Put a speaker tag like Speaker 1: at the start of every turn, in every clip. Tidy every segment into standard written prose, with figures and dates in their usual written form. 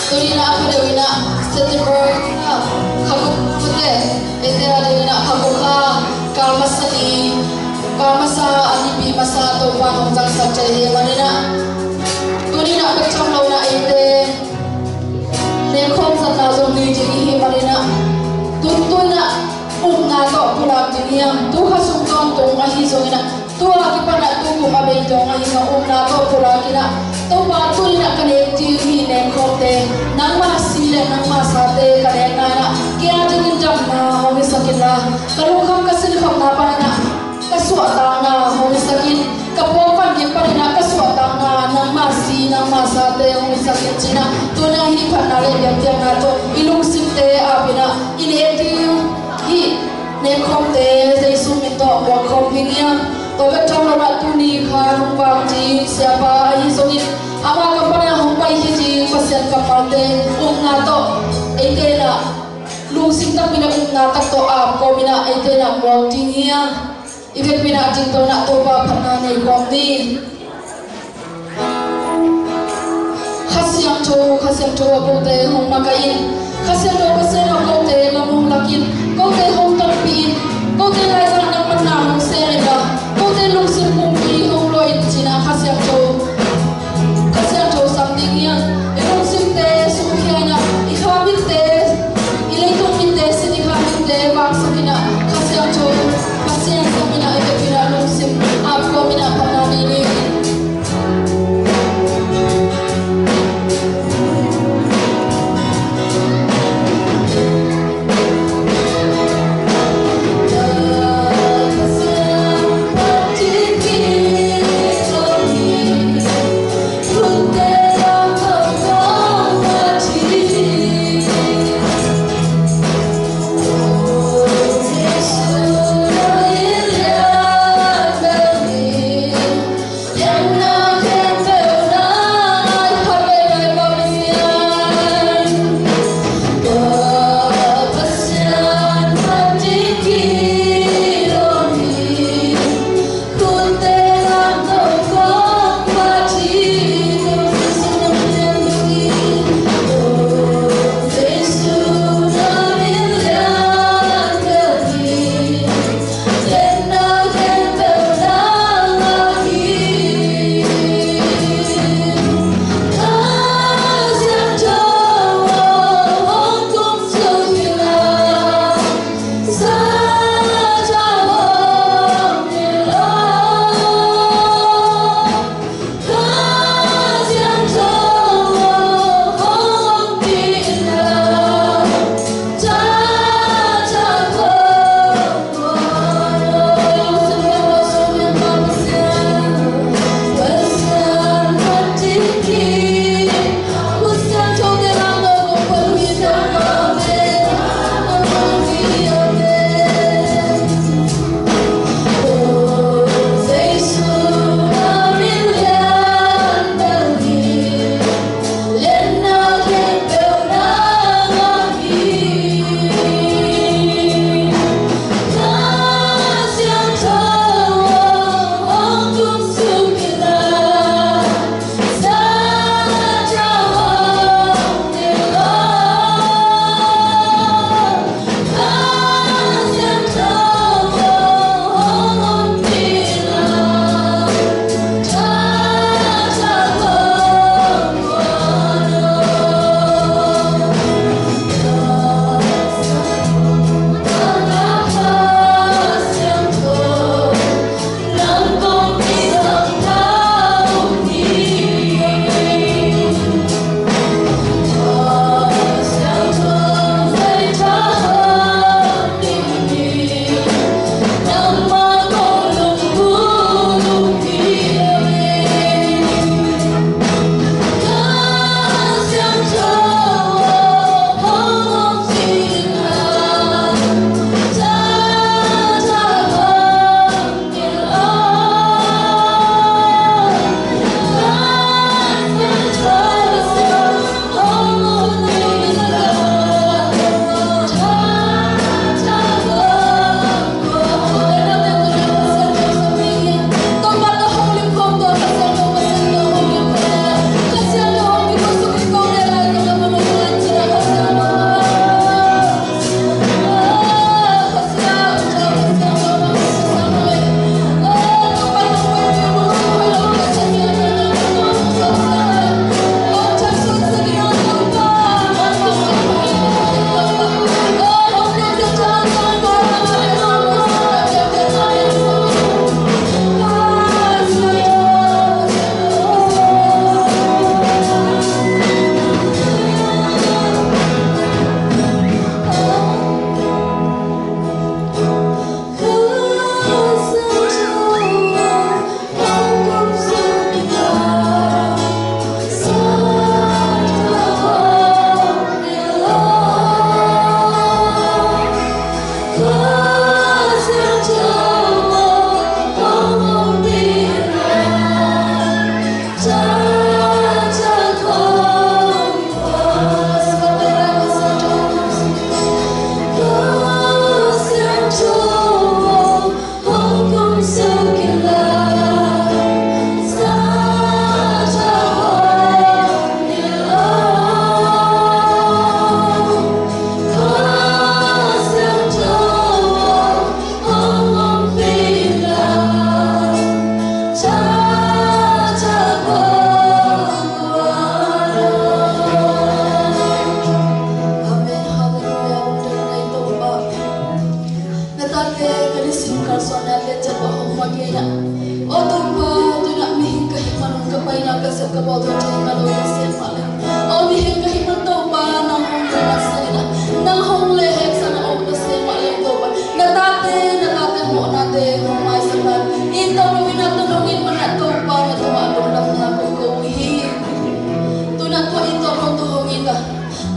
Speaker 1: tuni na aku dewi na September kagu putih itu dewi na kagu kalmasa alibi masa topan ongkang sajai mana na tuni na bercong lau na itu nekong sana zombi jadi mana na tuntun na na to pulang jeniam tu hasung tong tong ahi zongina tu lagi pada tu abai tong ahi na to pulang kina tu batu na connective hi nekong nang masih nang masate kare na kaya jadi jam na hobi sakit lah kalau kamu kasih kamu apa na kasuatan na hobi sakit kapopan yang pada na kasuatan na nang masate hobi sakit cina tu na hi panale yang na to ilung sinte abina inetiu hi nekong saya sumito wakong pingyan tobat cang larat tu ni kharung bakti siapa ahi songit ama kapana humpai hiji pasien kapate umna to eitela lusing tak pina umna tak to ap ko mina eitela wakti niya ibet pina jing to na to ba phanane komdi khasiam to ko te hong makain khasiam to pasien ko te lamung lakin ko te hong tak pi ko te lai sa nang manang sereba ko te lusing kumpi hong loit china khasiam to something yang elong simte sukhiana ikhamit te ileitung minte sini khamit te baksa kina khasiam cho pasien samina ite pina long sim apko mina panani ni khasiam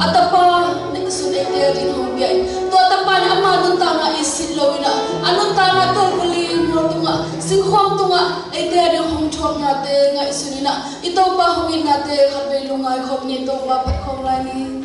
Speaker 1: atapa na isun ay kaya din humbiay to atapa na amanun tanga isilaw na anun tanga to kuling mo tunga singhong tunga ay kaya din humchok natin nga isunina ito pa humin natin kabay lungay hom nito wapat hom lani.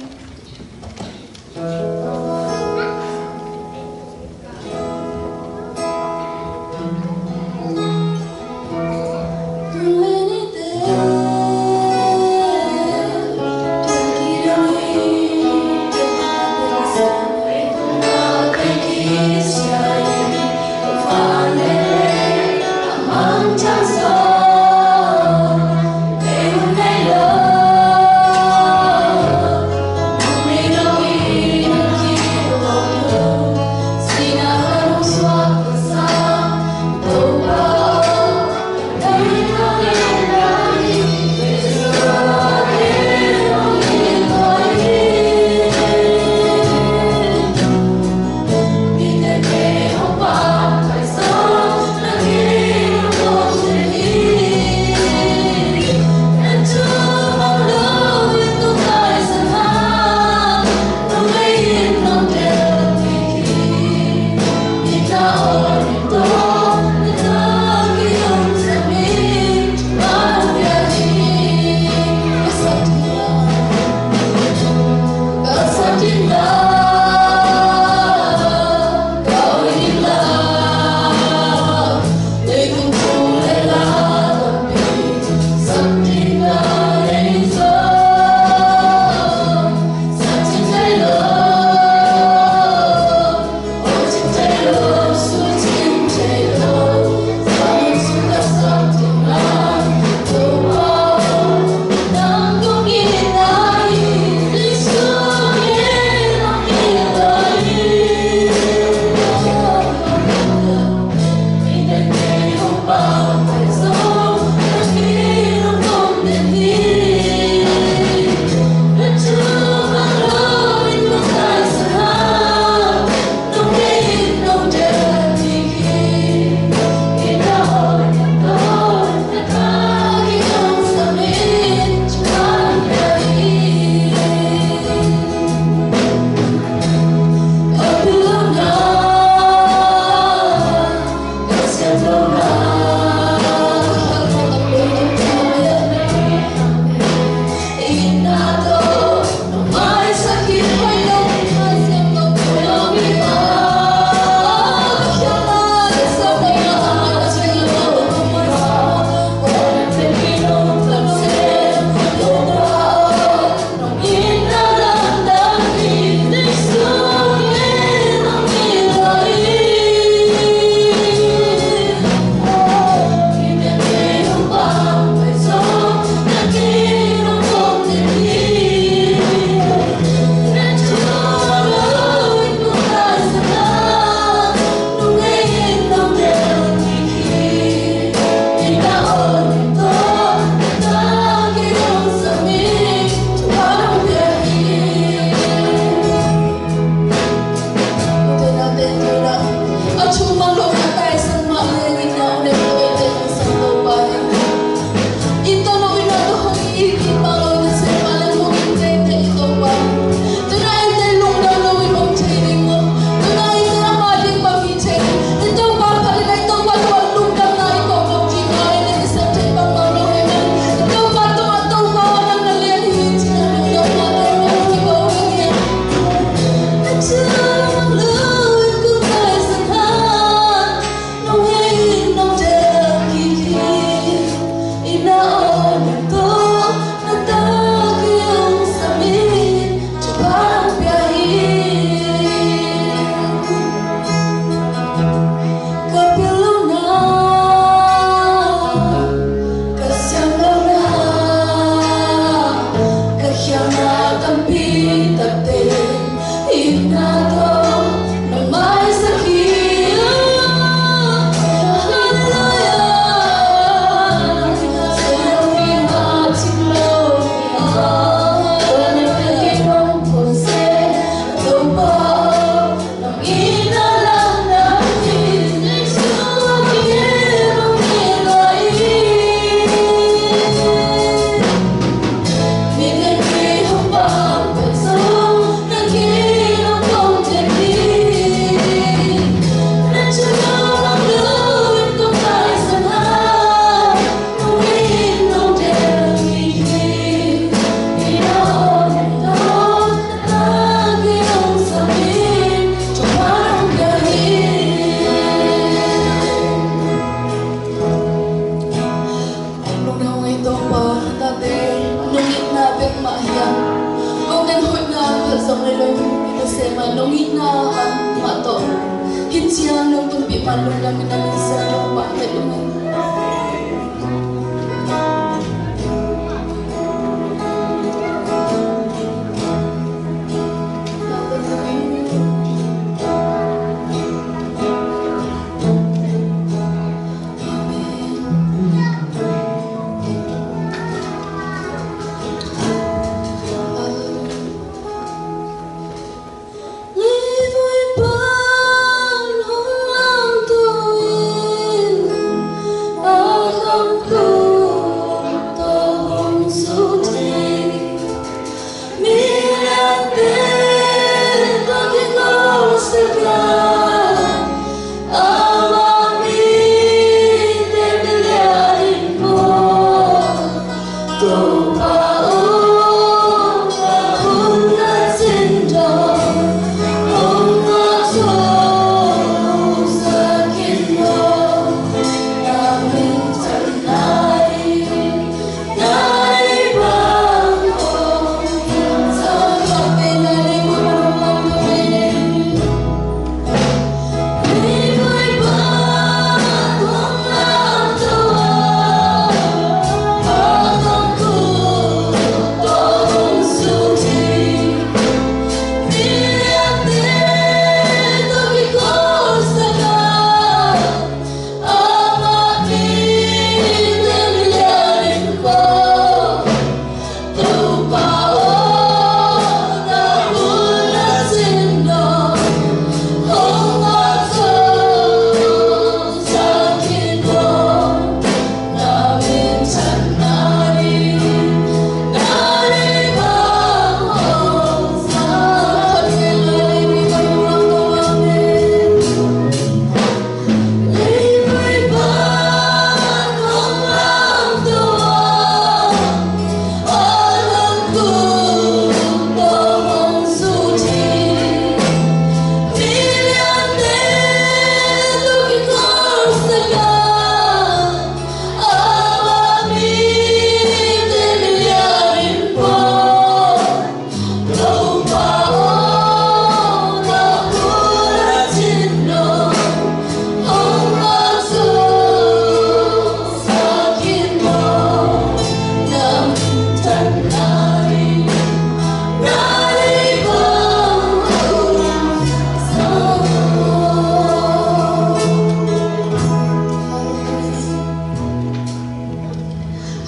Speaker 2: So
Speaker 1: dòng này lông mình sẽ mà nông ít na mà tổ hít chiang nông tung bị mà luôn là mình đang sẽ trong bạn hết luôn này.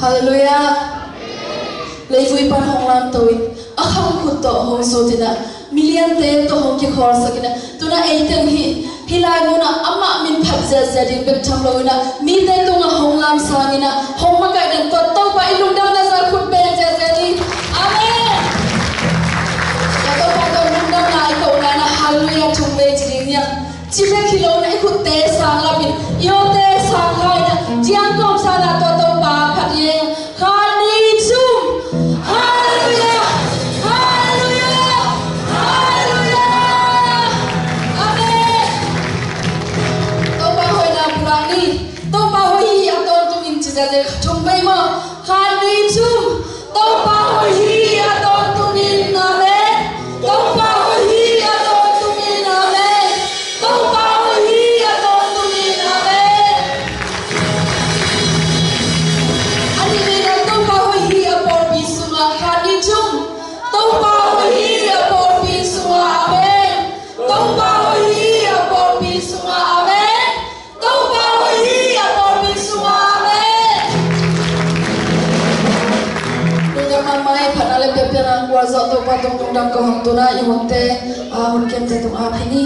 Speaker 1: Hallelujah. Lấy vui pan hong lam tôi akham khut to hong so tina million te to hong ki khor sakina tuna eiteng hi lai muna amma min phat za za ding bek tham loina mi te tunga hong lam sangina hong ma kai den to pa ilung dam na za khut be za za ni amen ya to pa to lung dam lai ko na hallelujah chung be jing ya chi be khilo na khut te sang la bin yo te sang lai na jiang kom sa na to pa phat ye chung bay mà khai đi chung tao bao hi à tao tung in à mẹ tao bao hi à tao tung in à mẹ tao bao hi à tao tung in à mẹ anh đi ra tao bao hi à bỏ bị sung à khai đi chung tao bao hi à bỏ bị sung à mẹ tao bao hi à bỏ bị sung à mẹ tao bao hi à bỏ bị sung à mai phanale peperan kwa za to pa tong dang ko hong tuna i honte a hon kem te tung a phini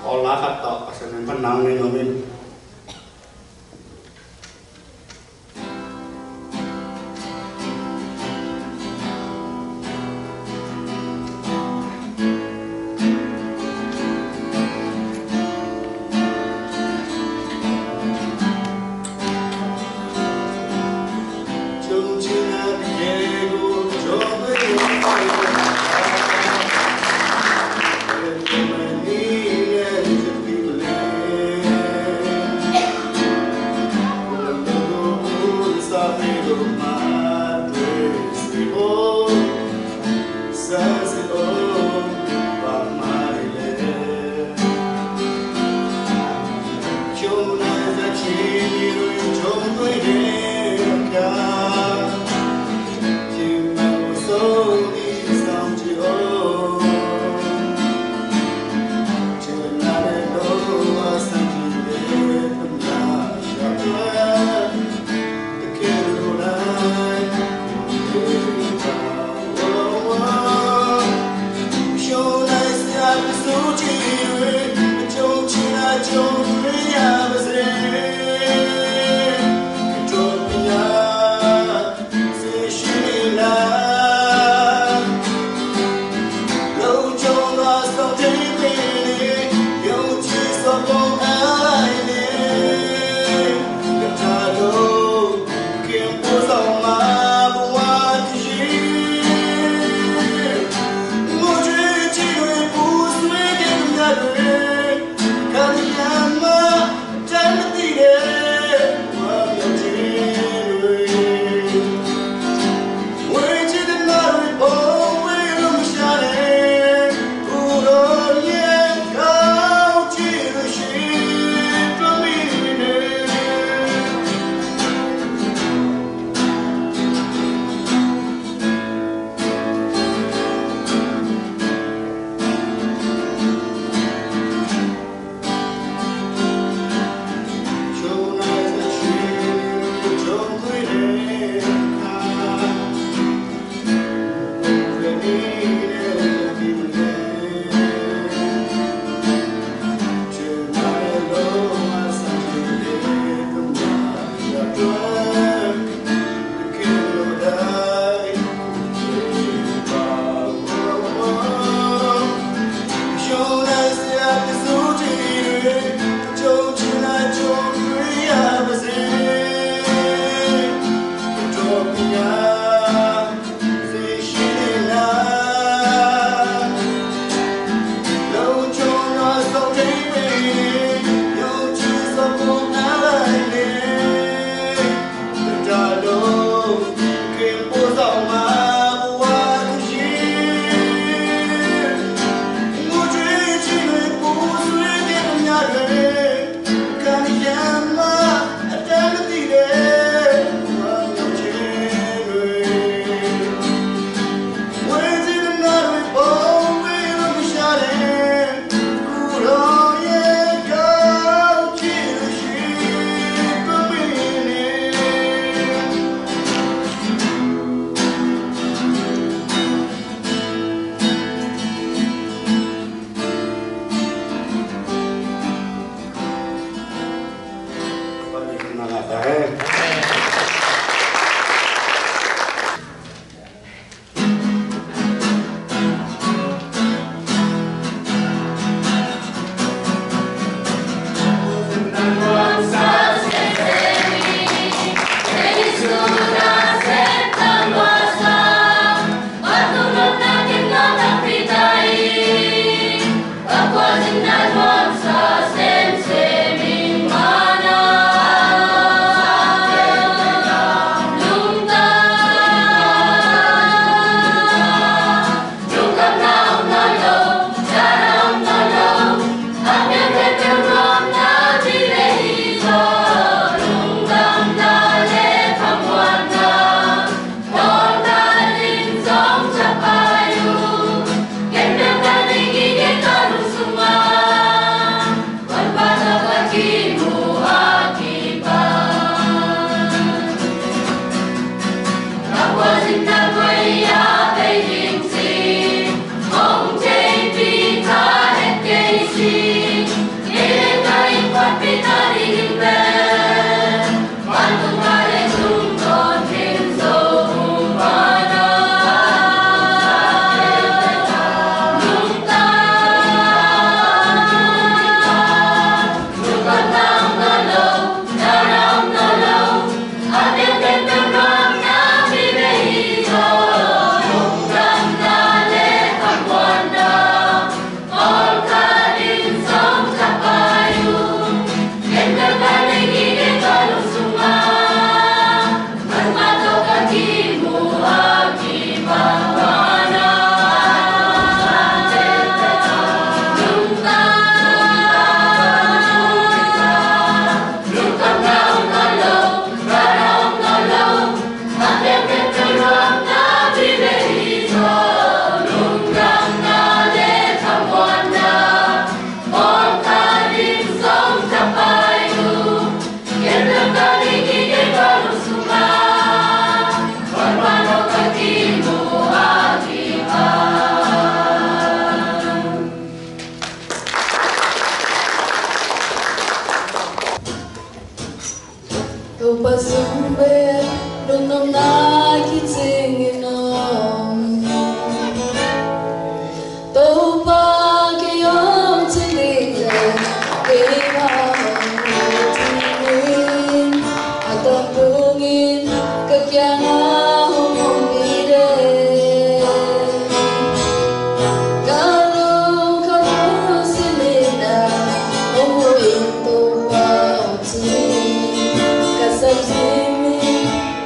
Speaker 2: ola khat to asan pan nang ni nomin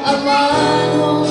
Speaker 1: Aman hong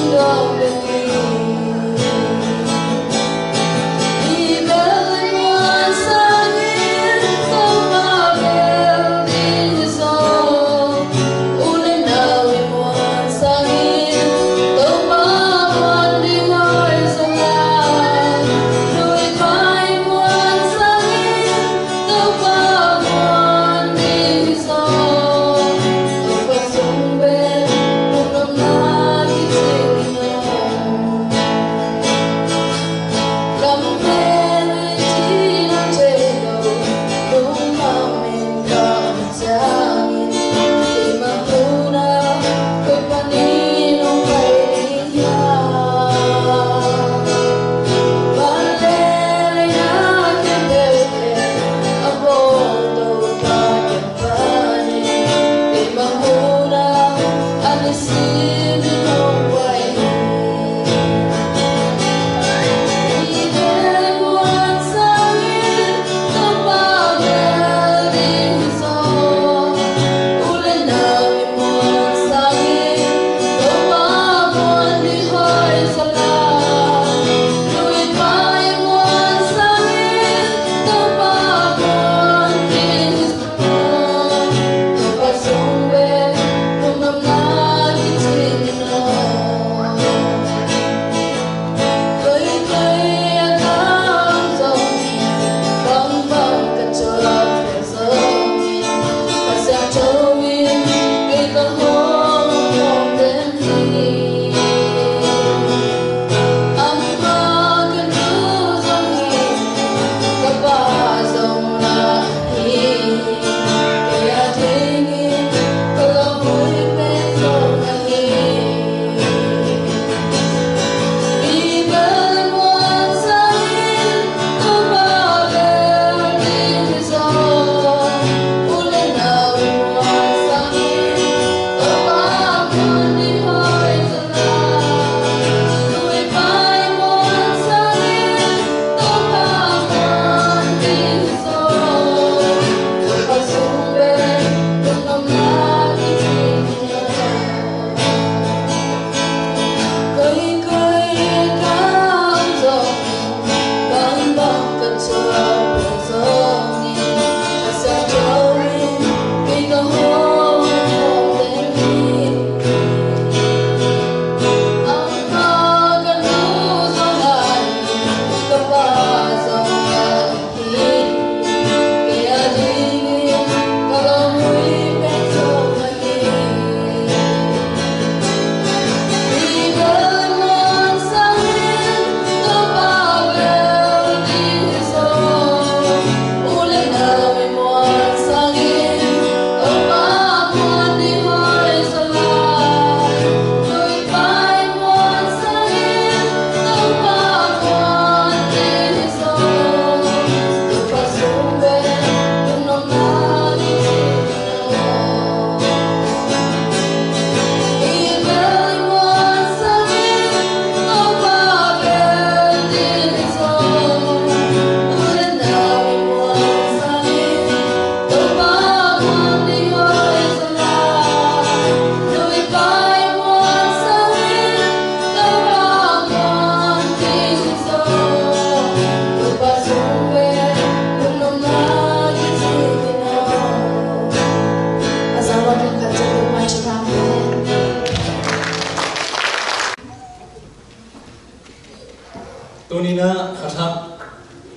Speaker 3: ตัวนี้นะขัดทับ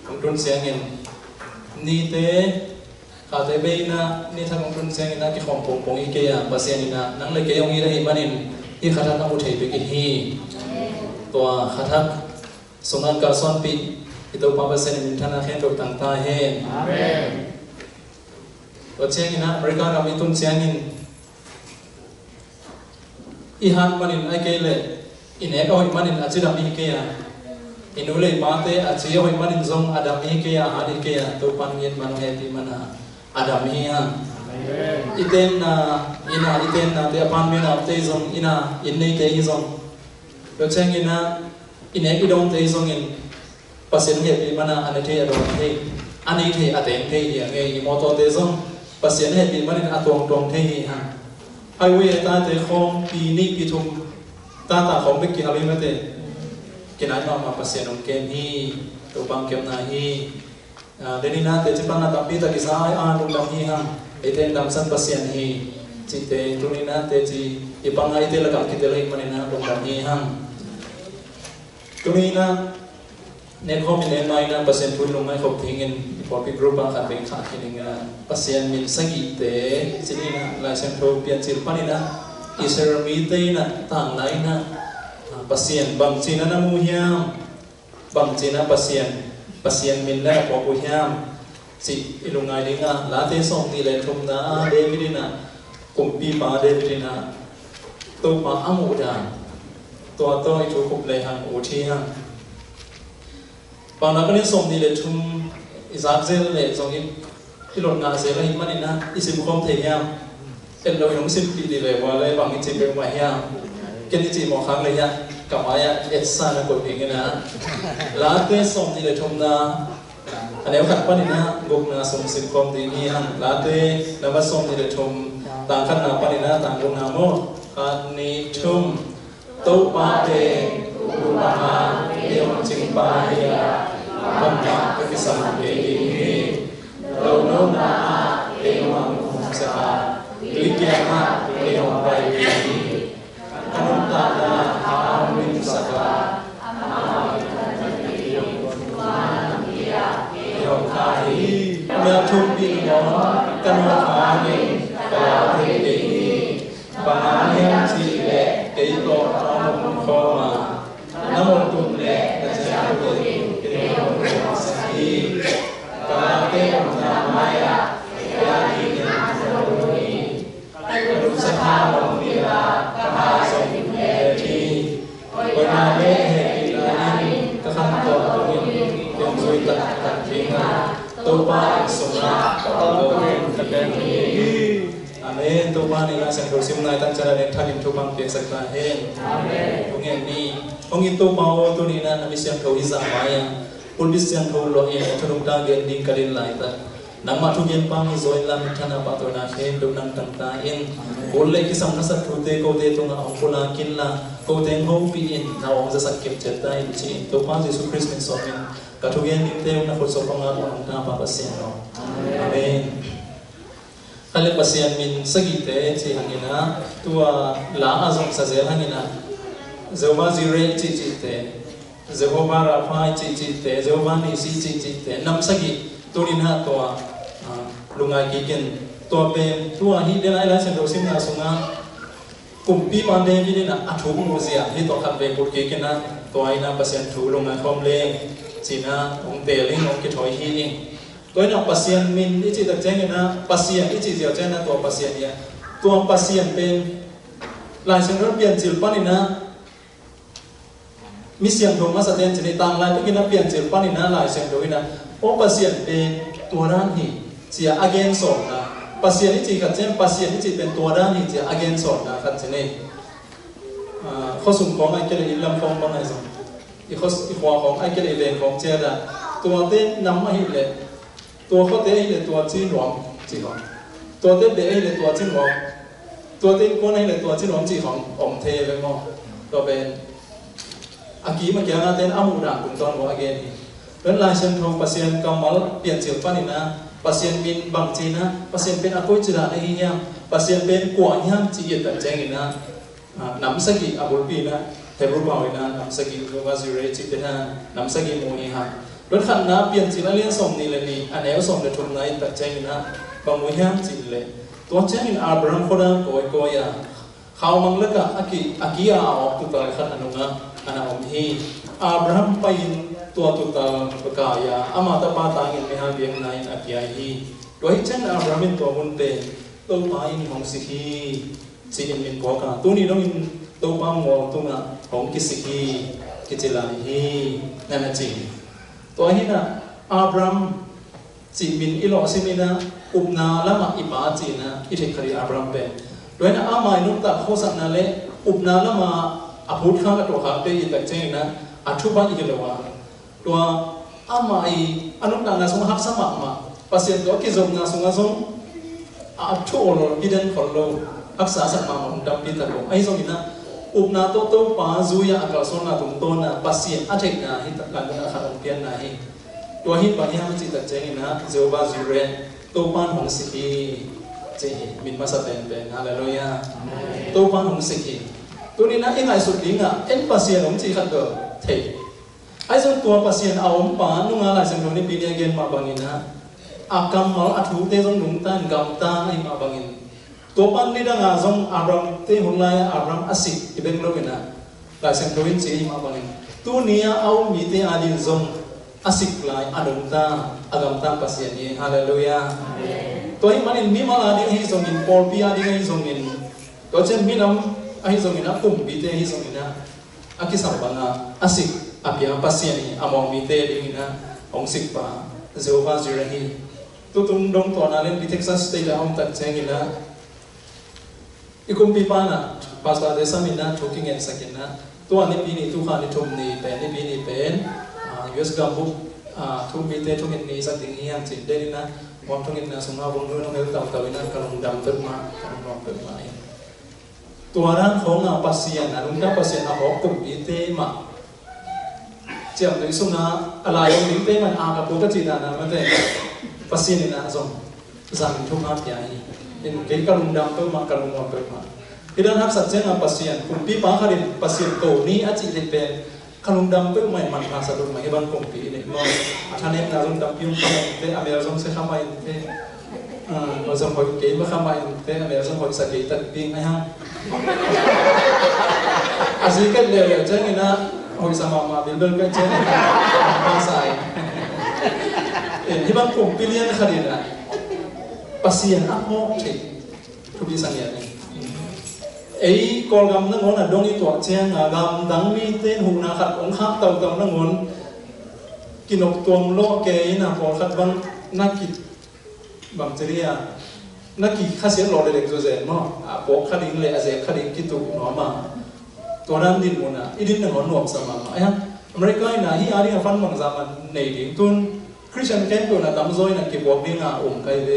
Speaker 3: ของตุนเสียงเงินนี่เตะขาเตะเบยนะนี่ทางของตุนเสียงเงินนะที่ของผมอีเกียภาษานี่นะนั่งเลยเกยองอีได้หิมันที่ขัดทับนั่งอุทัยไปกินฮีตัวขัดทับสงานการซ้อนปีที่ตัวภาษานี่ท่านอาเขนตัวต่างตาเฮนตัวเสียงเงินนะบริการเรามีตุนเสียงเงินอีฮันมันไอเกลเลยอินเอกเอาหิมันอาจจะดำอีเกียอินุเลยมาเตอาจจะเอาหิมันซงอาดามีเกียอาดิเกียตัวปันเงินมันเฮติมันอาดามีฮะอิเตนอิเตนเตอปันเงินเตซงอินเตอิซงตัวเชงอินอินเอกดงเตซงอินปัสเซนเฮติมันอันเทอดงเทอันนี้เทอเตนเทอย่างเงี้ยมอตเตซงปัสเซนเฮติมันอัตวงตรงเทฮะไอเวตาเตคงปีนี้ปีทุมตาของเบกิฮาริมาเตกินอะไรมาปัสเซียนองเกมฮีตัวบังเกมนาฮีเดนินาเตจิปันนาตับปีตะกิสายอานุดัมฮีฮัมเอเตนดัมสันปัสเซียนฮีจิเตตุนินาเตจิอิปังไอเตละกับกิเตละฮิมันนานุดัมฮีฮัมตุนินาเนคอมิเนนไมนาปัสเซียนทุนลงไม่ครบทิ้งเงินพอปีกรุ๊ปบางขัดเป็นขาดกินเงินปัสเซียนมินสกิเตจินินาลายเซนโทเปียนจิลปานินาอิสรามีเตนะต่างไหนนะpasien bang cina na muhiam bang cina pasien min na po muhiam si ilungai dinga late song ti le thum na devidina kumpi pa devidina to pa amu da to itu kup le han uthi han pa na kani song ti le thum izak zel le song ilon na se la himanina isim khom the yam en lo yong sim pi di le wa le bang chi be ma yam ken ti mo khang le ya kamaya etsa na ko pingina late som ti le thumna ane khat panina gokna som sim kom ti ni han late na ba som ti le thum ta khat na panina ta gokna mo kan ni thum to pa te u ma ha yom ching pa ya kam ta ke sam ke ni lo no na te wang sa li kya ma te wang bai ni kanun ta na amin saka yom kai na thum bi mo kanun kha ni ka te te ni ba hiam chi le te ko trong kho ma nam tum le na cha ko ni te ko sa hi ka te na maya ya ni na so ni ru sa ha mo ni la ka ha so ni ti oi na le he la ni ka khan to ni yom sui ta ta thi na to pa so na ka to ni ta ka ni Amen. Tuhan inilah yang berusim naik dan cara yang tadi Tuhan biasa kahen. Amen. Tunggu ni, tunggu itu mau tu ni na nabi siang kau izah maya, pulbis siang kau loh ini turun dagen di kalin lain tak. Nama tujuan pang izoin lam tanah patron ahen dunang tangtain. Boleh kisah nasab tute kau te tunga angkula kinla kau te ngau piin na orang sesakit cetai ci. Tuhan Yesus Kristus somin. Katugian di te una kursokongan orang tanah papasian. Amen. Kali pasien min sagite ci hangina tua la azong sa zel hangina zewa zire ci te zewa bara phai ci te zewa ni si ci te nam sagi turin ha tua lunga kikin tua pen tua hi den ai la sen do sim na sunga kumpi mande vi na athu mu zia hi to khat ve kut kikin na tua ina pasien thu lunga khom le cina ong te ling ong ki thoi hi Tuan yang pasien min ini cerita jangan na pasien ini cerita jangan tua pasien ya tua pasien pen langsung pian cilpan ina misian dong masa ten jenis tang lain tu kita pian cilpan ina langsung dong ina oh pasien pen tuaran hi cia agen sor na pasien ini cerita jangan pasien ini cerita tuaran hi cia agen sor na kan jenis khosum kong ai kira ilam kong bang ai song ikhos ikhwa kong ai kira ilen kong cia da tua ten nama hi leตัวเขาเตะให้เลยตัวจีนหลวงจีของตัวเตะเบะให้เลยตัวจีนหลวงตัวเตะก้นให้เลยตัวจีนหลวงจีของอมเทไปมั้งตัวเป็นอากีมันเกี่ยวกับเต้นอามูด่างกลุ่มตอนหัวเกนี่แล้วลายเส้นทองปัสเซียนกำมัลเปลี่ยนเสียงฟันนี่นะปัสเซียนบินบางจีนะปัสเซียนเป็นอากุยจีระในเฮียปัสเซียนเป็นกวางย่างจีเอ็ดแต่แจ้งนี่นะน้ำสกิอาบุลปีนะ แต่รู้เปล่านะนำสกิลว่าสิเรจิเป็นนำสกิลโมนี่ฮะรถขันนะเปลี่ยนสิละเลี้ยงส่งนี่เลยนี่อันนี้ส่งในทุนไหนตัดใจนะบางมวยห้ามจิตเลยตัวเจ้าอินอับราฮัมคนนั้นโกยเขามังเล็กอากิอาออกตัวตายขันอนุงะอันนั้นอมฮีอับราฮัมไปตัวตายประกายอามาตาปาตังอินไม่หาเบียงนายอากิอาฮีโดยเช่นอับราฮัมเป็นตัวมุนเตตัวไปอินของสิฮีสิอินเป็นกัวกันตัวนี้ต้องอินตัวปังวงตัวน่ะของกิสิฮีกิจิลาฮีนั่นจริงตัวนี้นะอับราฮัมจีบินอิโลซิมินะอุปนาละมาอิปาจีนะอิเทครีอับราฮัมเป็นโดยนะอามานุตตะโคสักนั่นเลยอุปนาละมาอภูตข้ากับตัวข้าเตยตักเจงนะอัชุบันอีกแล้วว่าตัวอามาอนุตตะนาสงหักสมัครมาปัสยันตัวกิจงนาสงอาสงอัชุโอโลกิเดนขอโลอักษาสักมามันดับปิตะโลไอ้สงนะอุปนาโตโตปาซุยอักษรนาตุงโตนะปัสยันอัจเจกนะฮิตกันนะขัดองเกียนนะฮิตัวฮิตปัญญามันจิตตักเจงนะเจ้าบาซิเรนตัวปานของสิกีเจมินมาสเตนเป็นฮาเลลูยาตัวปานของสิกีตัวนี้นะเอ็งไอสุดลิงอ่ะเอ็นปัสยันของจีขัดเดอเทไอ้ส่วนตัวปัสยันเอาอมปานนุ่งอะไรสังตรงนี้ปีนี้เกณฑ์มาบังอินนะอากรรมmalอัฐุเตจงนุ่งตันกรรมตาไอ้มาบังอินตัวปันนี่ดังอาจงอับรามเตหุ่นลายอับรามอสิกที่เป็นโลกินะลายสังตรงนี้จีมาบังอินตัวนี้เอามีเตอาดินจงอสิกลายอดุมตาอากรรมตาปัสยันนี้ฮาเลลูยาตัวนี้มันมีมาลาดิให้จงอินปอลปีอาดิให้จงอินตัวเช่นมีน้ำให้จงอินนะปุ่มปีเตให้จงอินนะอากิสัมปันนะอสิกอาเปียปัสยันนี้อมองมีเตดิงนะองสิกปาเจ้าฟ้าจิเรนีตุตุงดงตัวนั้นเล่นพิเท็กซัสสเตทเอาตัดเชงินะอีกุมปีปานะภาษาเดซามินะทุกิงเงินสักินะตัวนี้ปีนี้ทุกขานี่ทุ่มนี่เป็นนี่ปีนี้เป็นยูสกัมบุทุกปีเตทุกเงินนี่สักดิ่งยังจิตเดนินะวันทุกเงินนะสมาวงรุ่นน้องเอลต่างๆนะกำลังดำตึกมาตัวนั้นของปัสยันนะลุงกับปัสยันเอากุมปีเตมาเจ้าในสุนัขอะไรอย่างนี้เต้มันอากับตัวก็จีน่านะมันเต้ปัสยันนี่นะส่งสั่งทุกข์ใหญ่เห็นเกี่ยวกับลุงดำตัวมากลุงวันตัวมาที่ด้านนักสัจเจนปัสยันคุณพี่ป้าเขาเรียนปัสยันโตนี้อาจิตเป็นขลุงดำตัวใหม่มันพาสะดุดมาให้บ้านคุณพี่เนี่ยมองท่านเองนะลุงดำยุ่งกับเต้อเมริกาส่งเสียข้ามไปเต้เราส่งคนเก๋มาข้ามไปเต้อเมริกาส่งคนสักเก๋ตัดปิ้งไอ้ฮะอาศัยกันเลยเจ้านี่นะโอ้ยสมามาบิลเบิลกันเช่นมาใส่ที่บางกลุ่มพิเรียนขนาดนั้นปัสยันอัพโมกที่ทุกที่สังเกตไอ้กอลกำนั่งงอนอ่ะดงอีตัวเชียงอ่ะกำดังมีเต้นหูนาขัดองค์ข้ามเต่ากำนั่งงอนกินออกตัวโลกเกยนะพอขัดบางนักกิบางเจริญนักกิข้าเสียหล่อเด็กๆเจนมั้งพวกขัดดิ้งเลยอาเซขัดดิ้งกิตุหนอมาตัวนั้นดินมุนะอีดินหนึ่งหัวหนวกสมาไอ้ฮะอเมริกาเนี่ยที่อาริฟันบางzamanในดิ่งตุนคริสเตียนแค่ตัวน่ะตั้มซอยน่ะกี่บอกดิ้งอ่ะใครเว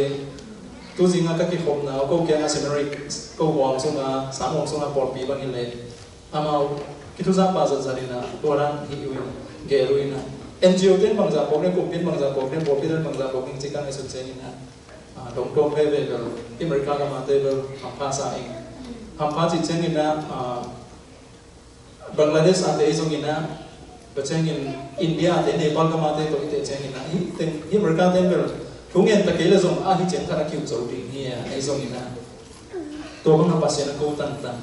Speaker 3: ตัวจริงอ่ะก็กี่คนน่ะก็แค่เซมิริกก็วางส่งอ่ะ3 วงส่งอ่ะปอลปีบางอย่างเลยอามาคิดทุกอย่างภาษาจีนน่ะตัวนั้นฮิวน์เกลุยน่ะ NGO เต้นบางzaman บอกเนี่ยกลุ่มเป็นบางzaman บอกเนี่ยบอกพี่เต้นบางzaman บอกจริงๆกันในสุดเจนี่นะตรงๆเพ่เวลอเมริกาก็มาเตะเวลทำภาษาเองทำภาษาจีนนี่นะบังกลาเทศอาเตยส่งอินนะก็เช่นอินอินเดียอาเตยเนปาลก็มาเตยตัวอินเช่นอินนะที่อเมริกาเต็มไปหมดทุกเงินตะเกียบส่งที่เจนคาราคิวส่งดิ่งนี่ไอ้ส่งอินนะตัวบางปัสยันก็ตั้ง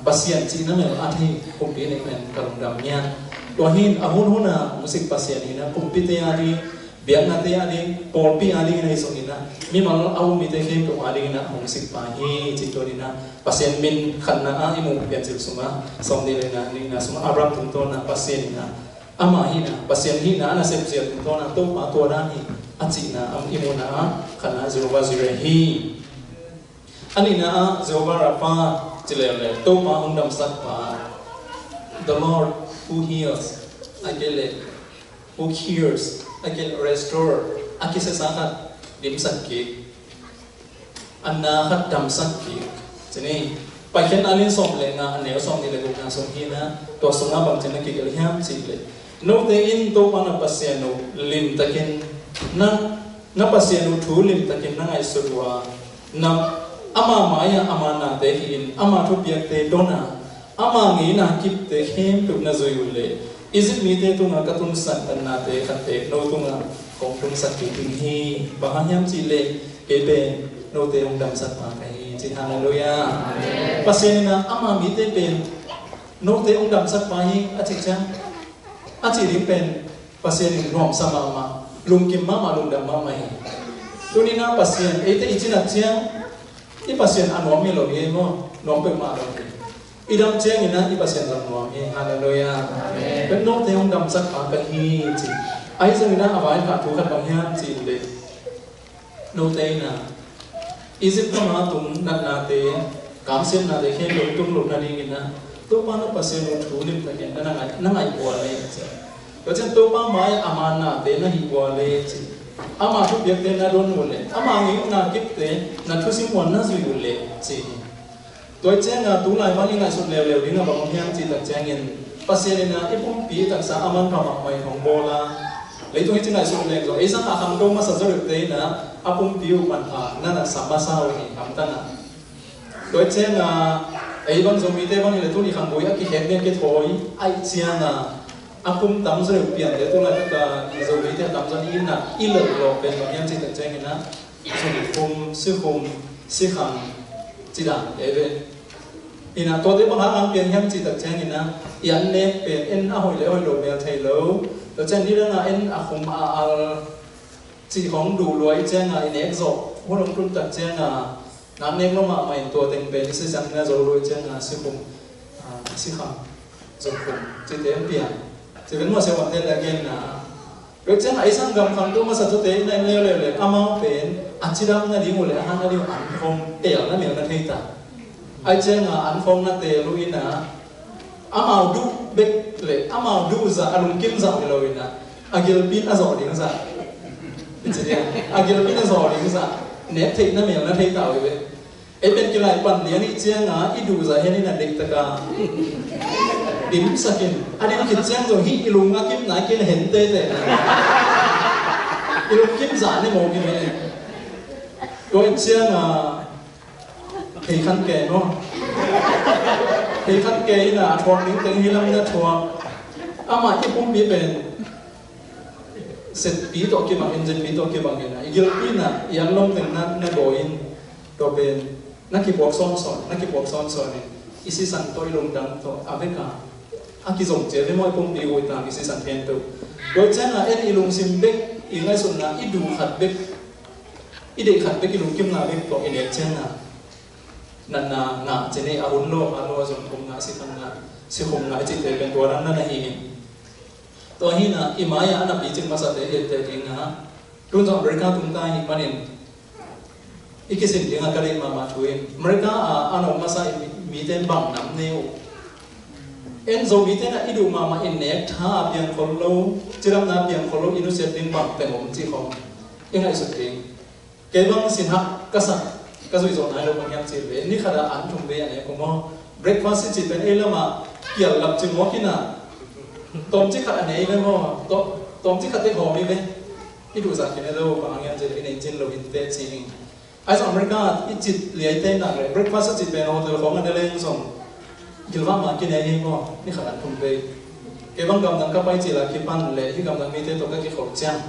Speaker 3: ปัสยันจีนนั่นเองที่คุมปีนี่เป็นกระลงดำเนี่ยตัวหินอาหุนหุนนะมุสิกปัสยันนี่นะคุมปีเตียดีเบียงนาเตียดีปอลปีอาดีในส่งอินนะมีมันเอามีเตยเข้มตัวอาดีนะมุสิกปาฮีจิตตัวนี้นะpasien min khanna imu pian sil suma somni lena ni na suma abram tung to na pasien na ama hi na pasien hi na na sep sil tung to na to pa to na hi achi na am imu na khanna zirwa zire hi ani na zirwa rapa chilele to pa undam sat pa the Lord who heals agele who cures agele restore akise sakat dim sakki anna khat dam sakkiนี่ไปเช่นอาลินส่งเลยนะอันเดียวส่งที่เลยกูนะส่งที่นะตัวส่งมาบางทีนั่นกี่กระเทียมสิเลยโน้ตอินตัวปันปัสเซียนุลิมตะกินนับปัสเซียนุทูลิมตะกินนั่งไอสุดว่านับอามาหมายอามานาเตหินอามาทุบยักเตโดนา ama ngi na kip te hem tu na zoi ule Egypt mi te tu nga katun san kan na te khat te no tu nga kong tung sak ki ting hi bahanyam chi le ebe no te ong dam sat ma kai chi hallelujah pasien na ama mi te pen no te ong dam sat pa hi a chi chang a chi ri pen pasien ni rom sama ma lung kim ma lung dam ma mai tu ni na pasien e te ichina chiang i pasien anom mi lo ye mo nom pe ma lo idam chiang ina i pasien ram nom he hallelujah amen ben no te ong dam sat pa ka hi chi ai sang ina awai ka thu khat bang hian chi le no te na Egypt ko ma tum na te kam sen na de khen lo tum lo na ding ina to pa na pasien no thu lim ta ken na ngai ko le chi to chen to pa mai aman na te na hi ko le chi ama thu biak te na don mo le ama ngi na kip te na thu sim wan na zui le chi tôi chen na tu lai ma ni ngai sut lew ding na bang hiang chi tak chang in pasien na ipum pi tak sa aman ka ma mai hong bola lấy tôi chỉ nói xuống lên rồi, ấy sang hàng đông mà sản xuất được thế nè, apung piu bản hà, nên là sắm ba sao thì làm ta nè. Tôi xem là ấy bằng giống như thế bằng như là tôi đi hàng bồi, cái hẹp nên cái thối, ai chiang là apung tắm rồi được biển để tôi lại tất cả giống như thế tắm rồi in là in lợn lò bên bằng em chỉ được chơi cái nè, rồi khum sư hàng chỉ đàn để về. Thì là tôi thấy bằng hàng biển em chỉ được chơi cái nè, yên nếp biển in hồi lễ hồi đồ bèo thầy lâu. Rồi trên đi đó là anh không chỉ không đủ lối trên là anh ép dọc, hôm nay chúng ta trên là nắm ném nó mà mày tua tình về sự chẳng là rồi lối trên là sự khủng rồi khủng chỉ thế biển chỉ vẫn mà sẽ hoàn thành là game là rồi trên ấy sang gầm khăn tôi mà sao thế này leo amao biển anh chỉ đam là đi ngồi lại hắn là đi ăn không tèo nó miệng nó thấy ta ai trên là ăn không nó tèo lui na amao du bek le amao du za alum kim za le loina agil pin azor ding za ichia agil pin azor ding za ne thei na mel na thei tao ve e ben ki lai pan lian i chiang a i du za hen na dek taka dim sakin ani ki chiang zo hi ilung a kim na ki hen te te ilung kim za ne mo ki me ko chiang a thei khan ke no thì khăn kê là thuốc những tiếng hi lâm na thuốc ama cái bún bì bền set bì to kia bằng engine bì to kia bằng cái này gil bì na yang long tiếng na boin to bền na ki buộc son này isi san tôi long đằng to aveka aki zong chế với mọi bún bì hồi ta isi san thiên tu rồi chân là en ilung sim bek ingai sun na idu khat bek ide khat bek ilung kim na bek to ine chân na nana nga chene arun lo alo zon kum nga si khum nga chi te ben toran na hi to hi na imaya ana bi chin masa te te ding na tun zo america tum ta hi manin ikisin ding ka le ma thuin america ano masa mi ten bang nam neu en zo mi ten idu ma in nek tha pian khol lo chiram na pian khol lo inu set ding bang te mom chi khom ingai su ding ke bang sin ha kasa cái rồi này là bằng nhạc chỉ về ní khá là ăn chung về này cũng mo breakfast chỉ bên ấy là mà kiểu lập chừng món kia nào tôm chỉ khá là này với mo tôm chỉ khá tết hồ đi về cái đồ giả kia này đâu bằng nhạc chỉ bên trên lầu internet chỉ ai trong America ít chỉ lấy tên nào rồi breakfast chỉ bên hotel không anh lên xong kiểu văn mà kia này mo ní khá là ăn chung về cái văn cầm đằng các bay chỉ là cái pan lệ cái cầm đằng mi tên tổ cái khẩu trang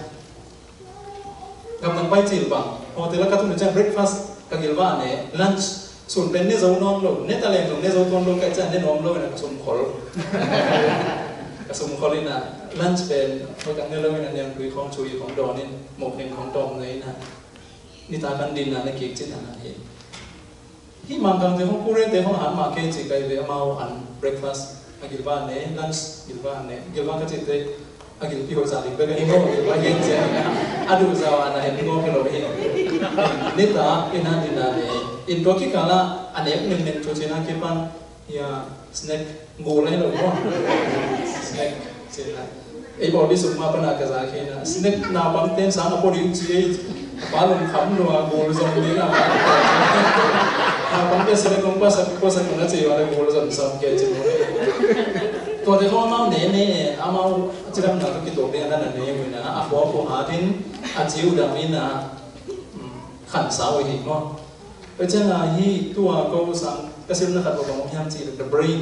Speaker 3: cầm đằng bay chỉ bằng hotel là các thứ trang breakfast cái kiểu vậy này lunch sủn bên này dấu non luôn nét ta làm dùng nét dấu con luôn cái chân nét nón luôn là sủn khol cái sủn khol này là lunch bên thôi cái này luôn là niềm vui không chui không đòn nên một niềm không đòn này là đi ta ban đêm là cái kiểu chết là này khi mà cầm thì không cure thì không ăn mà cái chỉ cái về mau ăn breakfast cái kiểu vậy này lunch kiểu vậy này kiểu vậy cái gì agil pi hoza li bega ingo ke ba yen je adu zawa na he ingo ke lo he nita ina dina ne in to ki kala anek nen cho chena ke pan ya snack ngol lai lo mo snack chena ei bo bi suma pana ka za ke na snack na bang ten sa na po ri chi pa lom kham no ngol zong ni na bang te snack kong pa sa na che wa ngol zong sam ke cheตัวที่เขาเอาเนี่ยเอาจะทำหนักกี่ตัวเป็นอันนั้นเนี่ยนะอาบัวผู้หาทิ้งอาจิวดามินะขันสาวหิมอ่ะเพราะฉะนั้นที่ตัวเขาสั่งก็สิ่งนั้นขัดตัวของพยายามจีบ the brain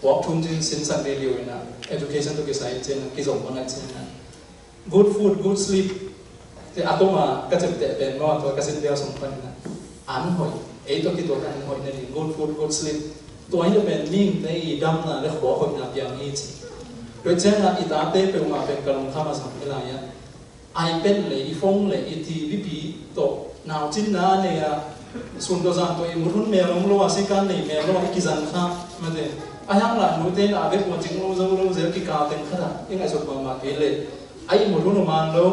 Speaker 3: walk thung jin sin san de liu ina education to ke sai chen ki zong ma ngai chen na good food good sleep te atoma ka chem te ben no to ka sin dia som pan na an hoi ei to ki to an hoi na ni good food good sleep to ai ben ning te i dam na le kho hoi na piang hi chi rồi chen na i ta te pe ma ben kalong khama sam ila ya ai pen le i phong le i ti bi pi to nào chin na ne ya sun do zan to i murun me long lo ase kan nei me lo ki zan kha ma de ayang la nu te na be mo ching lo ze ki ka ten kha i ngai so ma ke le ai murun man lo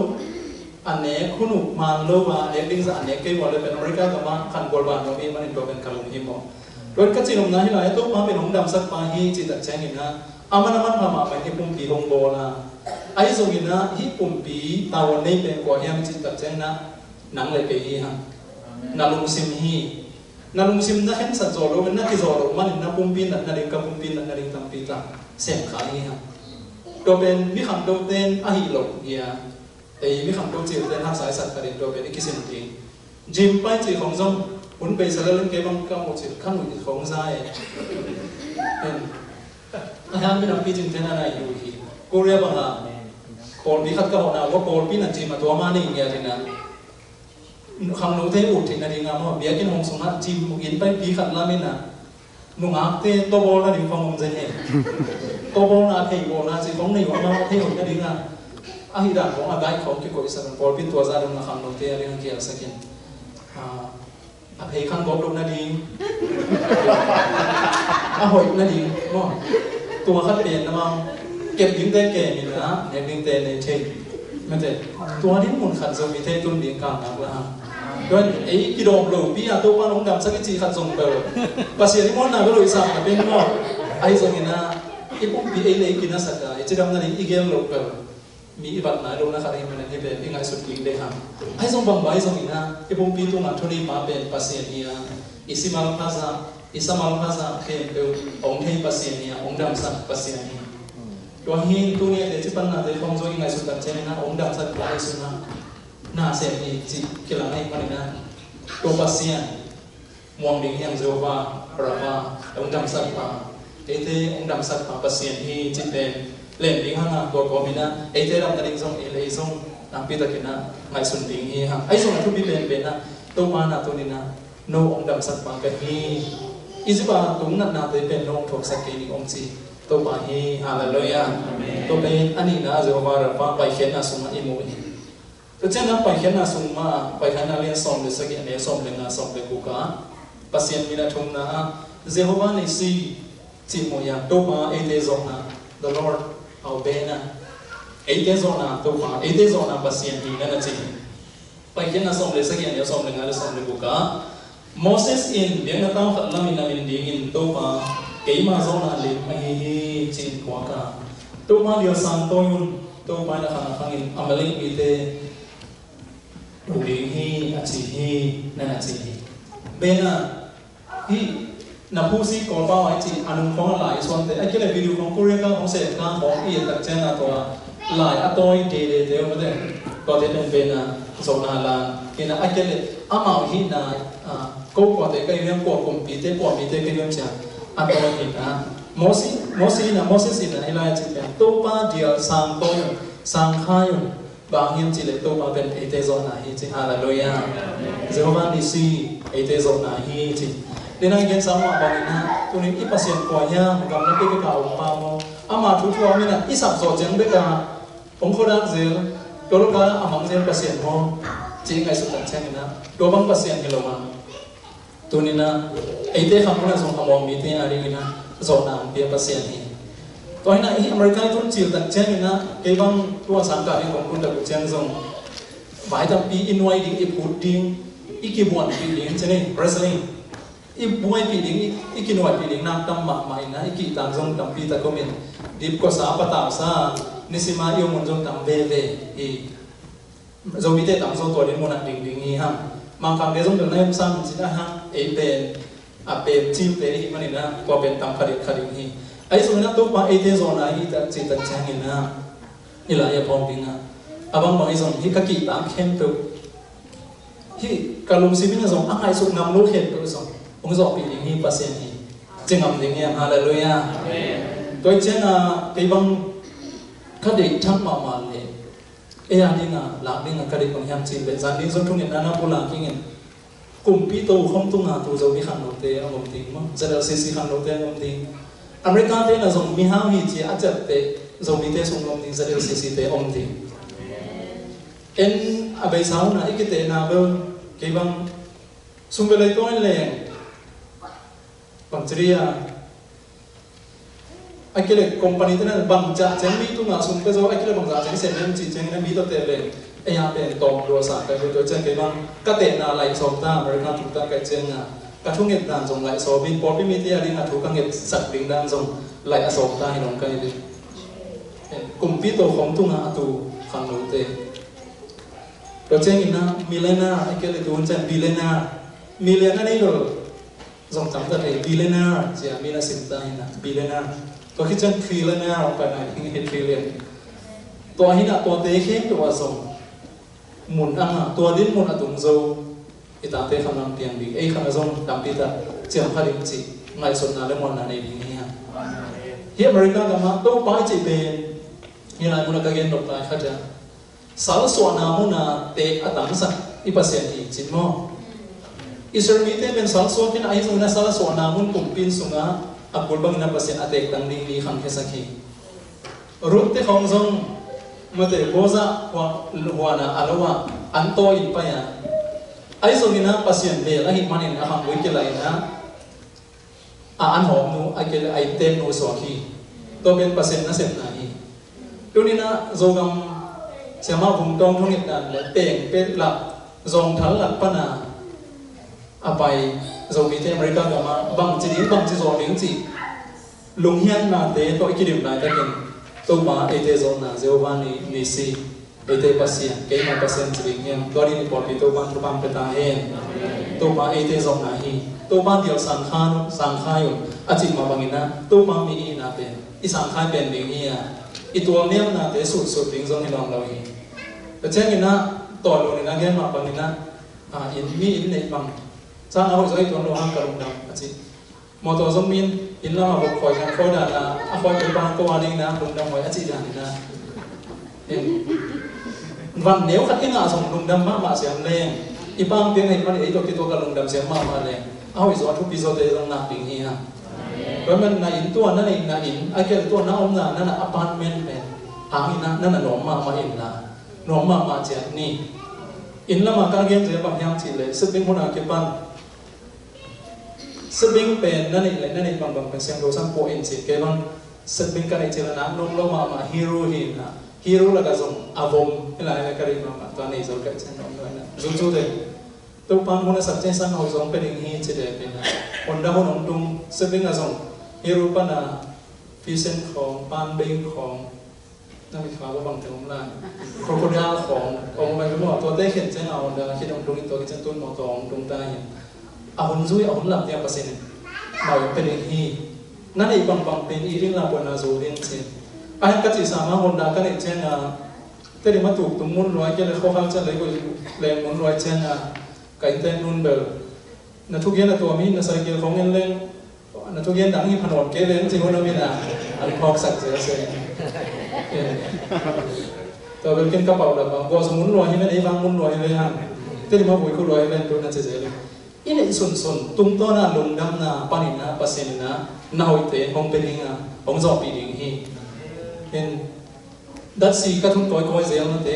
Speaker 3: ane khunu man lo ba le ding za ane ke mo le ben america ka ma khan gol ban no i man in proven kalong hi mo rồi ka chin na hi la to ma be nong dam sak pa hi chi ta chang ina aman pa ma ba hi pum pi hong bo la ai zong ina hi pum pi tawon nei ben ko hiam chi ta chang na nang le ke hi ha nalung sim hi nalung sim na hen sa zoro na ki zoro man na pum pi na ring ka pum pi na ring tam pi ta sem kha hi ha to ben mi kham do ten a hi lo ya ei mi kham do chi ten ha sai sat ka rin to ben ki sim ti jim pai chi khong zong un pe sa len ke bang ka mo chi khang ni khong za e en a ham mi na pi jin ten na yu hi korea ba ha kol bi khat ka ho na wo kol pi na chi ma to ma ni nge tin na khang no te ut thina ringa mo bia kin hong sona chim in pai pi khat la mena nu ngak te to bol na ring phong jen he to bol na thei bol na chi phong nei wa ma thei hon na ringa a hi dan phong a gai khom ki ko isa pol pin to za dum na khang no te ring ki al sakin a phei khang gom dum na ding a hoi na ding mo tu khat pen na ma kep ding te ke mi na ne ding te ne theiมันจะตัวนี้มุนขัดทรงมีเทตุนเลี้ยงกลางนักละฮะด้วยไอ้กิโลโลปีอาตัวปานองดำสักจีขัดทรงเปล่าภาษีนี่มันน่าก็เลยสั่งเป็นหม้อไอ้ทรงนี้นะไอ้ปุ๊บปีไอ้เล็กกินน่าสักไอ้เจ้าดำนั่นอีเกลโลเปล่ามีอีบัตรไหนโลนะขัดให้มันนี่เป็นยังไงสุดลิงได้ฮะไอ้ทรงบางใบทรงนี้นะไอ้ปุ๊บปีตัวนั้นทุนนี้มาเป็นภาษีนี่นะอิสิมาลภาษาอิสมาลภาษาเข้มเปล่าองค์ให้ภาษีนี่องค์ดำสักภาษีนี่ตัวหินตัวนี้เดี๋ยวจะปัญหาเดี๋ยวคงจะยังไงสุดตัดเจนนะองค์ดำสักหลายสุดนะน่าเสียดีจีกิลาให้มันนะตัวภาษีมองดิ่งยังเจ้าว่าประมาองค์ดำสักป่าไอ้เจ้องค์ดำสักป่าภาษีที่จิตเป็นเล่นดิ่งห้างตัวก็มีนะไอ้เจ้ดำตัดดิ่งส่งเอเลยส่งน้ำพิตากินนะไงสุดดิ่งที่ห้างไอ้ส่งทุกปีเป็นนะตัวมานะตัวนี้นะโนองค์ดำสักป่าเป็นที่อิจิบาตรงนั้นนะตัวเป็นน้องถูกสักกี่องค์จีตัวไปฮาเลลูยาตัวเป็นอันนี้นะเจ้าว่าเราไปเขียนนะสมมาอิมุยตัวเจ้านั้นไปเขียนนะสมมาไปเขียนนะเรียนสมเลยสักอย่างเนี่ยสมเลยนะสมเลยกูกะภาษามีนะทุ่งนะเจ้าว่าในสี่จิมวยาตัวมาเอเดซอนนะ the Lord เอาเบนะเอเดซอนนะตัวมาเอเดซอนนะภาษามีนั่นจริงไปเขียนนะสมเลยสักอย่างเนี่ยสมเลยนะสมเลยกูกะMoses in เบียงนะตั้งขัดละมินามินดีอินตัวมาเกี่ยมาโซนาลิมฮีจินหัวกาตัวมาเดียวสันตัวยุนตัวไปนะขันขังอินอเมริกมีเตดูดีฮีอาชีฮีนั่นอาชีฮีเบน่ะฮีนับผู้ซีก่อป้าไว้จีอันนึงของหลายส่วนแต่ไอ้เกี่ยวกับวิดีโอของโคเรียของเสกของอีตักเจนตัวหลายอัตโต้เดเดียวไม่ได้ก็จะเป็นเบน่ะโซนาลากินไอ้เกี่ยวกับอามาฮีน่ะก็กว่าแต่ก็ยังกว่าผมปีเตกว่าปีเตก็ยังจะอันตัวนี้นะโมซีนะให้เราจิตเป็นตัวป้าเดียวสังโตยสังขายบางอย่างจิตเลยตัวป้าเป็นเอเตโซนาฮีจิฮาเลลูยาเจ้าบ้านดิซีเอเตโซนาฮีจิเดี๋ยวนั้นยังสามารถบอกนะตัวนี้อีปัสเซียนกว่าย่างกับนักเตะกับองค์ป้าโมอามาทุกทัวร์มีนะอีสับสอดจังเบกาองค์โคดักเซลตัวลูกค้าอามังเซลปัสเซียนโมจิไงสุดตั้งใจนะตัวบางปัสเซียนกันลงมาตัวนี้นะไอเต้คำพูดนั้นส่งคำมองมีเต้อะไรนี่นะส่งนามเปียปัสเซียนนี่ตัวนี้นะอเมริกันทุนจีนตั้งใจนี่นะเกี่ยงตัวสังกัดที่ของคุณดับเจียงส่งหมายถึงปีอินไวดิ้งอีพูดดิ้งอีกิบวนปีดิ้งใช่ไหมเรสลิงอีบวยปีดิ้งอีกินไวปีดิ้งนักตั้มหมากใหม่นะอีกิต่างส่งตั้มปีตะโกมินดิบก็สาปตาซานิสิมาโยมุนส่งตั้มเวอีส่งมีเต้ตั้มส่งตัวดิ้งมุนักดิ้งนี่ฮะบางครั้งเดี๋ยวส่งเดินในซ้ำจิตนะฮะเอเป็นทีมเป็นที่มันนี่นะก็เป็นตามคดีนี้ไอ้ส่วนนั้นตัวมาเอเดซอนาฮีแต่จิตตั้งใจนะนี่แหละอย่าพร้อมดิ้งนะบางไอ้ส่วนที่กักกีตามเข้มตัวที่การลงซีบินส่งอะไรส่งนำลูกเห็นตัวส่งผมส่งปีนี้ปัสเซียนนี้ chừng âm tiếng em hallelujah tôi chén cái băng các đệ thăng mà lệ ai đi ngà lạc đi ngà các đệ bằng hiam chín lệ gian đi giống trong những anh pula kinh nghiệm cùng pi tô không tung ngà tu dầu đi khăn đầu tê ông tiếng mà giờ xí khăn đầu tê ông tiếng America tê là giống mi hao hi chỉ ắt chặt tê dầu mi tê sung ông tiếng giờ xí tê ông tiếng en bây sau na cái tê na bơ cái băng sung về lại tôi lệ bằng chia anh kia company thế này bằng giá chén mỹ tu ngã xuống cái số anh kia bằng giá chén xem em chỉ chén em mỹ tập tệ lên anh nhà tiền tổng đồ sản cái đối chén cái bằng các tệ là lại số ta American chúng ta cái chén à các thu nghiệp đàn dùng lại số bên port media đi là thu các nghiệp sạch đình đàn dùng lại số ta hay đồng cái đi cùng pít tổ không tu ngã tu phản đối tệ đối chén là millionaire anh kia lại tu chén millionaire này rồi dòng tắm ta thấy billionaire chỉ là mình là sinh tay na billionaire tôi khi chân trillionaire phải này hình trillion tôi hình là tôi tế khen tôi dòng muốn ăn tôi đến muốn tung dâu thì ta tế không làm tiền bị ấy không dòng làm gì ta chỉ làm khai định chỉ ngày xuân nào lên món nào này đi nha hiện America cả mà tôi phải chỉ về như là muốn cái gen độc tài khác chứ sáu số nào muốn là tế ở tắm sạch ít pasien thì chỉ mò Israel mite ben salso kin ai zona sala so na mun kumpin sunga akul bang na pasien atek tang ding li kham khesaki rut te khong zong mate boza wa na alawa anto in pa ya ai zongina pasien le la hi manin a hang wike lai na an hom nu akele ai tem no so ki to ben pasien na sen na hi tunina zogam chama vung tong thong it dan le teng pe la zong thal la pa na apai dầu mi thế America cả mà bằng chỉ đến bằng chỉ gió miếng chỉ lùng hiên là thế tôi cái điểm này ta cần tôi mà ete zone là Giovanni Nisi ete pasien cái mà pasien chỉ định em tôi đi bỏ đi tôi ban beta hen tôi mà ete zone này tôi ban điều sang khai à chỉ mà bằng ina tôi mà mi ina bên i sang khai bên miếng hi à i tua miếng là thế sụt miếng zone hi lòng lâu hiแต่เช่นนี้นะต่อลงในนั้นแค่มาbằng ina in mi in này bằng sang ao rồi tuần đầu hàng cả lồng đầm à chị mò tàu giống min in là mà bộ khỏi hàng khói đàn là khói cái băng câu anh na lồng đầm ngoài à chị đàn na và nếu khách cái ngã dùng lồng đầm mà xem lên ibang tiếng này mà để cho cáiตัวcả lồng đầm xem mà lên ao rồi thu bây giờ để lồng nạp tiếng hi à rồi mình là in tuầnนั่นเองนะinไอ้cái tuầnนั่นông làนั่นlà apartmentเป็นhàng inนั่นlàน้องมาin làน้องมาเจ็ดนี่in là mà các gameจะบางอย่างchỉเลยซึ่งเป็นคนอาเก็บบ้านซึ่งเป็นนั่นเองเลยนั่นเองบางเป็นเสียงโดสังโปอินสิเก็บบางซึ่งเป็นการเจริญน้ำลงลงมาฮีโร่หินนะฮีโร่แล้วก็ส่งอาวมอะไรอะไรกันมาตอนนี้จะเกิดเช่นนั้นด้วยนะจู่ๆเลยตัวปังคนสัตว์เจสันเอาส่งเป็นอย่างนี้จะได้เป็นนะคนดาวคนตรงซึ่งเป็นก็ส่งฮีโร่ปันนะฟิเซนของปันเบงของนั่นเป็นข่าวว่าบางถึงผมละโครโคดาขององค์ไปเป็นหมอตัวเต้เขียนเช่นเอาเดี๋ยวคิดองค์ตรงนี้ตัวที่เช่นต้นหมอตองตรงใต้เอาหุ่นซุยเอาหุ่นหลับเนี่ยเปอร์เซ็นต์มาเป็นอย่างนี้นั่นเองบางเป็นอีเรื่องลาบนาโซเรียนเช่นไอ้กัจจิสามารถหุ่นดากันเช่นแต่เดี๋ยวมาถูกตรงมุนรอยเกี่ยวกับข้อข้างเช่นเลยก็แรงมุนรอยเช่นไก่เต้นนุ่นเบลนั่นทุกอย่างตัวมีนั่นใส่เกี่ยวของเงินเล่งนั่นทุกอย่างดังที่ผนวกเกล้งจริงว่าเรามีนะอันพอกสักเสียเสียตัวเป็นกินกระเป๋าแบบว่าสมุนรอยให้ไม่ได้ฟังมุนรอยเลยฮะที่มาบุยคู่รอยเป็นตัวนั้นเฉยๆเลยอีนี่ส่วนตุ้มต้นน่ะลงดำน่ะปานิน่ะปัสเซนน่ะน่าหอยเตะห้องเป็นยังไงห้องจอบปีดิ่งฮีเป็นดัชซีก็ทุ่งตัวก้อยเสียมันเตะ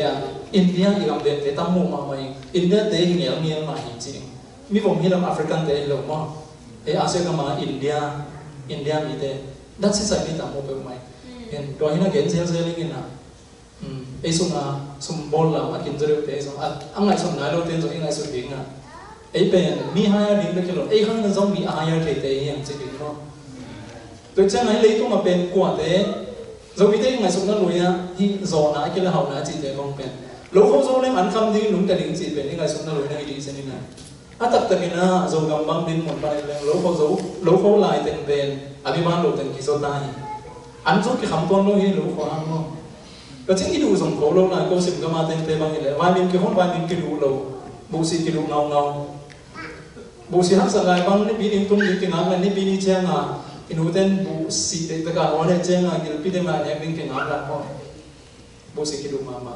Speaker 3: อินเดียอีกลำเดนเตะตั้มมุมมาไหมอินเดียเตะเงี้ยมีอะไรจริงมีผมที่ลำแอฟริกันเตะลงมาอาเซียนก็มาอินเดียมีเตะดัชซีใส่ที่ตั้มมุมไปไหมเห็นตัวที่น่าเกณฑ์เสียลิงนะไอ้สุ่มบอลละมากินจะเร็วเตะสุ่มอันไหนสุ่มไหนเราเต้นสุ่มยังไงสุ่มดิ่งอ่ะไอ้เป็นมีหายดิ่งได้แค่หรอไอ้ข้างนั้นต้องมีหายเตะยังจะดิ่งเนาะโดยเฉพาะไหนเลยต้องมาเป็นกว่าเตะเราไม่ได้ยังไงสุ่มนั้นเลยนะที่โซนไหนก็เลยหาหน้าจีเตะลงเป็นลูกเขาโซนเลยมันคำดิ่งหนุ่มแต่ดิ่งจีเป็นยังไงสุ่มนั้นเลยนะดีเส้นนี้นะตักตะกินนะโซกำบังดิ่งหมดไปเลยลูกเขาลายเต็มเป็นอภิบาลลูกเต็มกิโซตายอันจุกที่คำต้นโลกให้รู้ขวางมั้งก็จริงที่ดูส่งเขาโลกนั้นก็สิ่งก็มาเต็มบางอย่างเลยวันนี้กี่คนวันนี้กี่ดูเราบุษที่ดูเงา bộ sĩ hắc sợi băng nếp pin tung đi kinh ngắm là nếp pin đi chăng à inu ten bộ sĩ để tất cả họ để chăng à cái pin mà nếp pin kinh ngắm là họ bộ sĩ cái đúng mà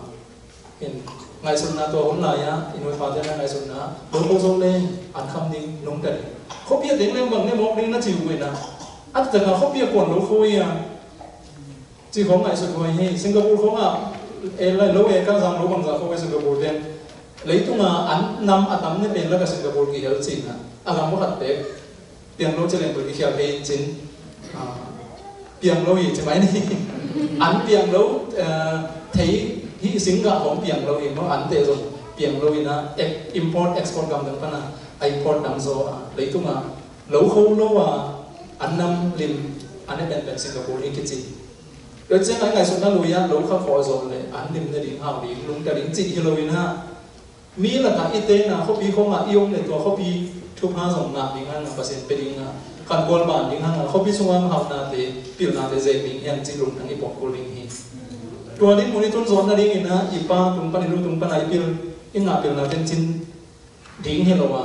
Speaker 3: in ngày xuân na tôi hôm nay á inu phá cho ngày xuân na bố bố sông lên ăn khăm đi nóng cái không biết đến lên bằng nếp mốc đi nó chịu vậy nè ăn tất cả không biết còn lỗ khôi à chỉ có ngày xuân hồi hay Singapore không à em lại lỗ em các rằng lỗ bằng giờ không phải Singapore đen lấy tung à ăn năm ăn tắm nên bên là cái Singapore kỳ hiệu chính à ăn làm một hạt bếp tiền lỗ cho nên bởi vì khi về chính tiền lỗ gì chứ mấy này ăn tiền lỗ thấy hy sinh cả không tiền lỗ gì nó ăn tệ rồi tiền lỗ gì na import export cầm được phân à import đằng sau lấy tung à lỗ khâu lỗ à ăn năm liền ăn nên bên Singapore đi cái gì rồi chứ ngày xuân nó lùi á lỗ khá khó rồi này ăn liền để đi hào đi luôn cả đến chị Halloween ha mi là cả y tế na không bị không à yêu nàyตัวเขาbịทุกห้าสองนาดิ้งห้านะเปอร์เซ็นต์ไปดิ้งอ่ะการกวนบ้านดิ้งห้าเขาbịช่วงหาวนาเตปิวนาเตเจดิ้งยังจีรุ่งทั้งอีปอกกูดิ้งฮีตัวนี้มูนี่ต้นสอนนาดิ้งนะอีป้าตุ้งปันรู้ตุ้งปันไอปิวอีงาปิวนาเป็นจินดิ้งเฮโลวะ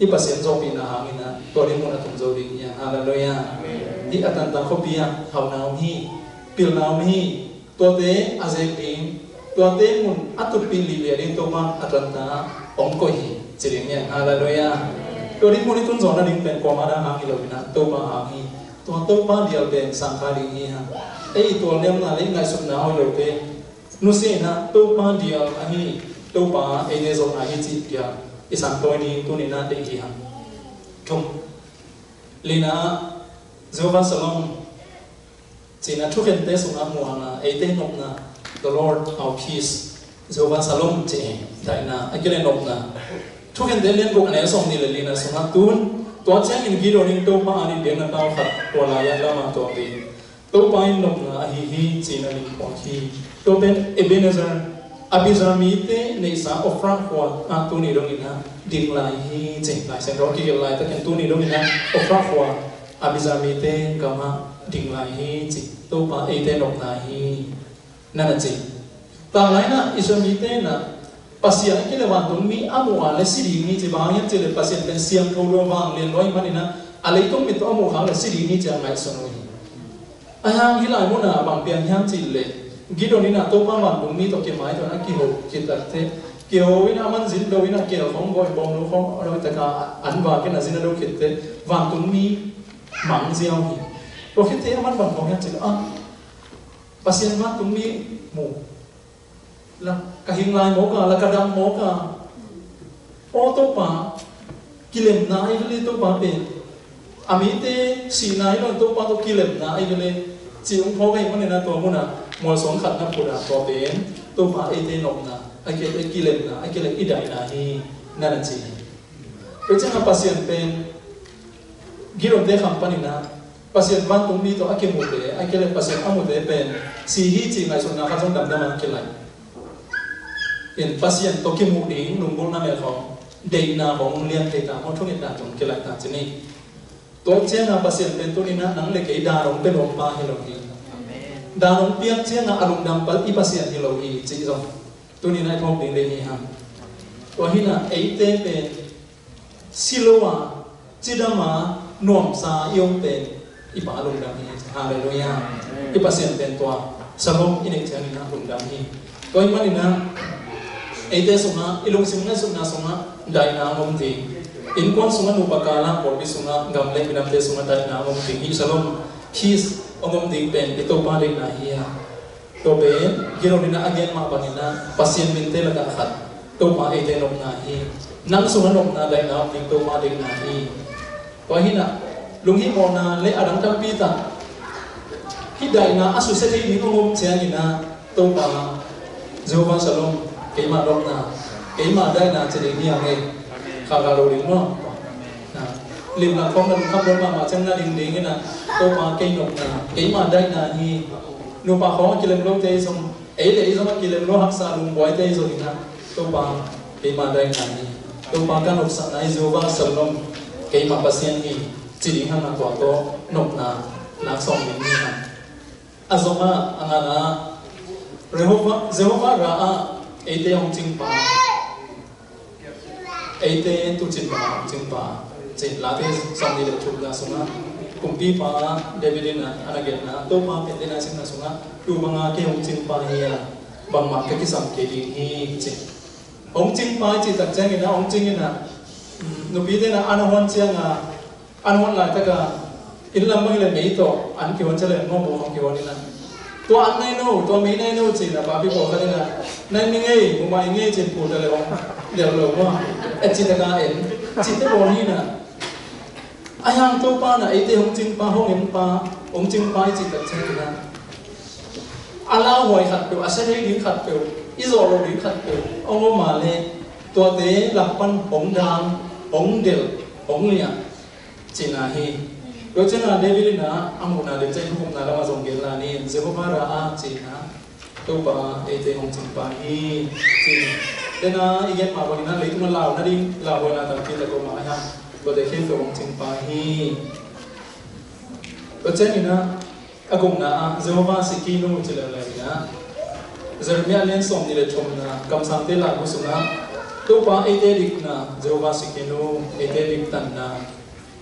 Speaker 3: อีเปอร์เซ็นต์โจปีนาหางนะตัวนี้มูนตุ้งโจดิ้งยังฮาเลลูยาอีอัตันตาเขาปีอ่ะหาวนาฮีปิวนาฮีตัวเตอาเจดิ้งตัวเต้มุนอัตุปิลีเลียดิตัวมันอัตรันตาองโกฮีจริงเนี่ยฮาเลลูยาตัวนี้มุนิตุนสอนนั่นเองเป็นความมาดาหางิโลบินะตัวมาหางิตัวมาเดียวเป็นสังขารดิงีฮะไอ้ตัวเลี้ยงนั่นเลี้ยงไงสุดหนาวอยู่เป็นนุสินะตัวมาเดียวอันนี้ตัวมาไอ้เนี่ยส่งอาหิจิเดียวไอ้สังตัวนี้ตัวนี้นั่นเองฮะทุกลีน่าเจ้าฟ้าสลองจีน่าทุกคนเตะสุนัขมัวนะไอ้เตะนกนะThe Lord our peace เจ้าฟ้าสลองเจได้นะไอ้ก็เลยนกนะทุกคนเดินเลี้ยงกุกอันนี้ส่งนี่เลยนะส่งนักตุนตัวเจ้าอินกิโดนี่ตัวป้าอันนี้เดินนักเอาขัดตัวลายละมาตัวดีตัวป้าอินนกนะฮีจีนันนี่ปองฮีตัวเป็นเอเบเนเซอร์อาบิซามีเตในสาอฟรังกว่าตัวนี้ตรงนี้นะดิ่งลายฮีจีลายเส้นรอกี้ลายแต่เป็นตัวนี้ตรงนี้นะอฟรังกว่าอาบิซามีเตก็มาดิ่งลายฮีจีตัวป้าเอเตนกนาฮีนั่นจีต่างหลายนะอิสรามีเตนะpasien kita wantung mi amu ale siri ni jebang yang jele pasien ben siang tholo wang len loi manina ale tung mi to amu khang le siri ni jang ngai sonoi ahang hilai mona bang pian hyang chile gidoni na to pa wantung mi to ke mai to na ki ho ki ta the ki ho ina man zin do ina ke khong goi bom lo khong ro ta ka an wa ke na zin do khit te wantung mi mang jiao hi to khit te man bang khong yang chile pasien wantung mi mu là kahing lai mo ka la kadam mo ka o to pa kilem na ai le to pa pe amite si nai lo to pa to kilem na ai le chi ong pho kai man na to mo na mo song khat na pura to ben to pa ai te nok na ai ke kilem na ai ke le idai na hi na na chi pe chang pasien pen giron de kham pani na pasien van tung mi to ake mo de ai ke le pasien amu de pen si hi chi ngai so na kha jong dam dam ke lai in pasien to ki mu ding lung bol na me khom dei na bong lian te ta mo thong in da jong ke lai ta chini to che na pasien pen to ni na nang le ke da rong pe rong pa hi lo hi amen da rong pian che na alung dam pa i pasien hi lo hi chi jong to ni na thong ding le hi ha to hi na ei te pe silowa chidama nom sa yong pe i pa alung dam hi hallelujah i pasien pen to salom in che ni na alung dam hi to i mani na ete sunga ilung simna sunna sunga daina ngom ti in kon sunga nu bakala por bi sunga gamle binam te sunga daina ngom ti hi salom his ngom ti pen ito pa le na hiya to be giro dina again ma banina pasien min te laga khat to ma ete nom na hi nang sunga nom na daina ti to ma de na hi to hi na lung hi mo na le adang tam pi ta hi daina asu se thi ni ngom che ni na to pa Jehovah Shalom cái mà đông na cái mà đây là chỉ để nghe nghe khá là đồ đỉnh nó liền là không nên không muốn mà chẳng là đỉnh đỉnh cái là tôi mà cây nộp na cái mà đây là hi nụ bà khó kia lên lối tây xong ấy để xong kia lên lối hắc sa lùng bói tây rồi na tôi mà cái mà đây là hi tôi mà cái nộp sẵn này Jehovah Shalom cái mà pasien hi chỉ đỉnh hàng là tọa to nộp na là xong mình hi na azoma angana Jehovah ra ete hong ching pa ete tu chin pa hong ching pa chỉ là thế xong đi được chụp ra xuống á cùng đi pa David na anaget na to pa pete na sim na xuống á tu mga cái hồng chim pa hi bằng mặt cái sam cái đi hi chỉ hồng chim pa chỉ tập trang cái na hồng chim na nó biết thế na anh hoàn chiang à anh hoàn lại tất cả in làm bằng là mấy tổ anh kêu anh chơi là ngon bộ không kêu anh na tua anh này nô tua mấy này nô chỉ là bà bị bỏ cái này là này mình nghe một bài nghe trên phụ đời là đều lâu quá em chỉ là cái em chỉ tới bỏ đi nè ai hàng tu pa na ấy thì ông chim pa hông em pa ông chim pa chỉ tập chơi cái này ala hoài khát biểu asa đi đi khát biểu izo rồi đi khát biểu ông mà lên tua tế lập pan ông đam ông đều ông liền chỉ là hi đối với là David na anh muốn là để chơi không là làm giống kiểu là ni Jehovah ra chỉ na tu pa ấy thì ông chim pa hi chỉ nên là ý kiến mà bọn nó lấy chúng nó lao nó đi lao hồi là tập kia là cô mà ha có thể khiến ông chim pa hi đối với này na cùng na Jehovah Sikino chỉ là na Jeremiah lên xong đi để chồng na cầm sang tên là của sung na tu pa ấy thì đi na Jehovah Sikino ấy thì đi tận na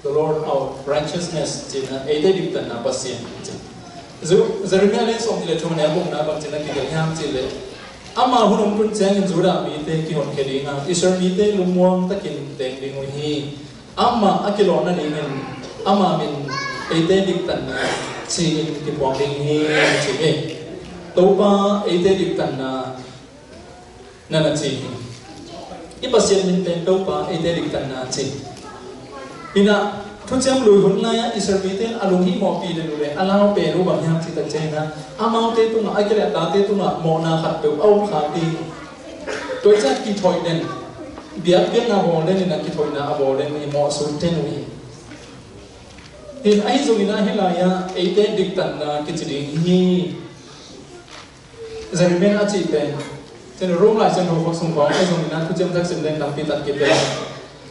Speaker 3: the Lord of righteousness chỉ na ấy thì đi tận na pasien Jeremiah lên xong đi để chồng na cùng na bằng chỉ na cái ham chỉ là ama hunong kun chang in zura mi te ki hon khedi nga isar mi te lumuang takin teng ding hi ama akilo na ding in ama min ate dik tan na chi in ki pong ding hi chi e to pa ate dik tan na na chi i pasien min ten to pa ate dik tan na chi ina thu cham lui hun na isar mi ten alung hi mo pi de le alao pe ru bang yang chi ta che na amau te tu na akile ta te tu na mo na khat pe au kha ti tôi chắc ki thoi den biak na ho lên na ki thoi na abo lên ni mo su ten wi tin ai zo ina hela ya e te dik tan na ki chi hi Jeremiah a chi pen chen rom lai chen ho sung ko ai zo ina thu cham tak sim den tam pi tat ki pe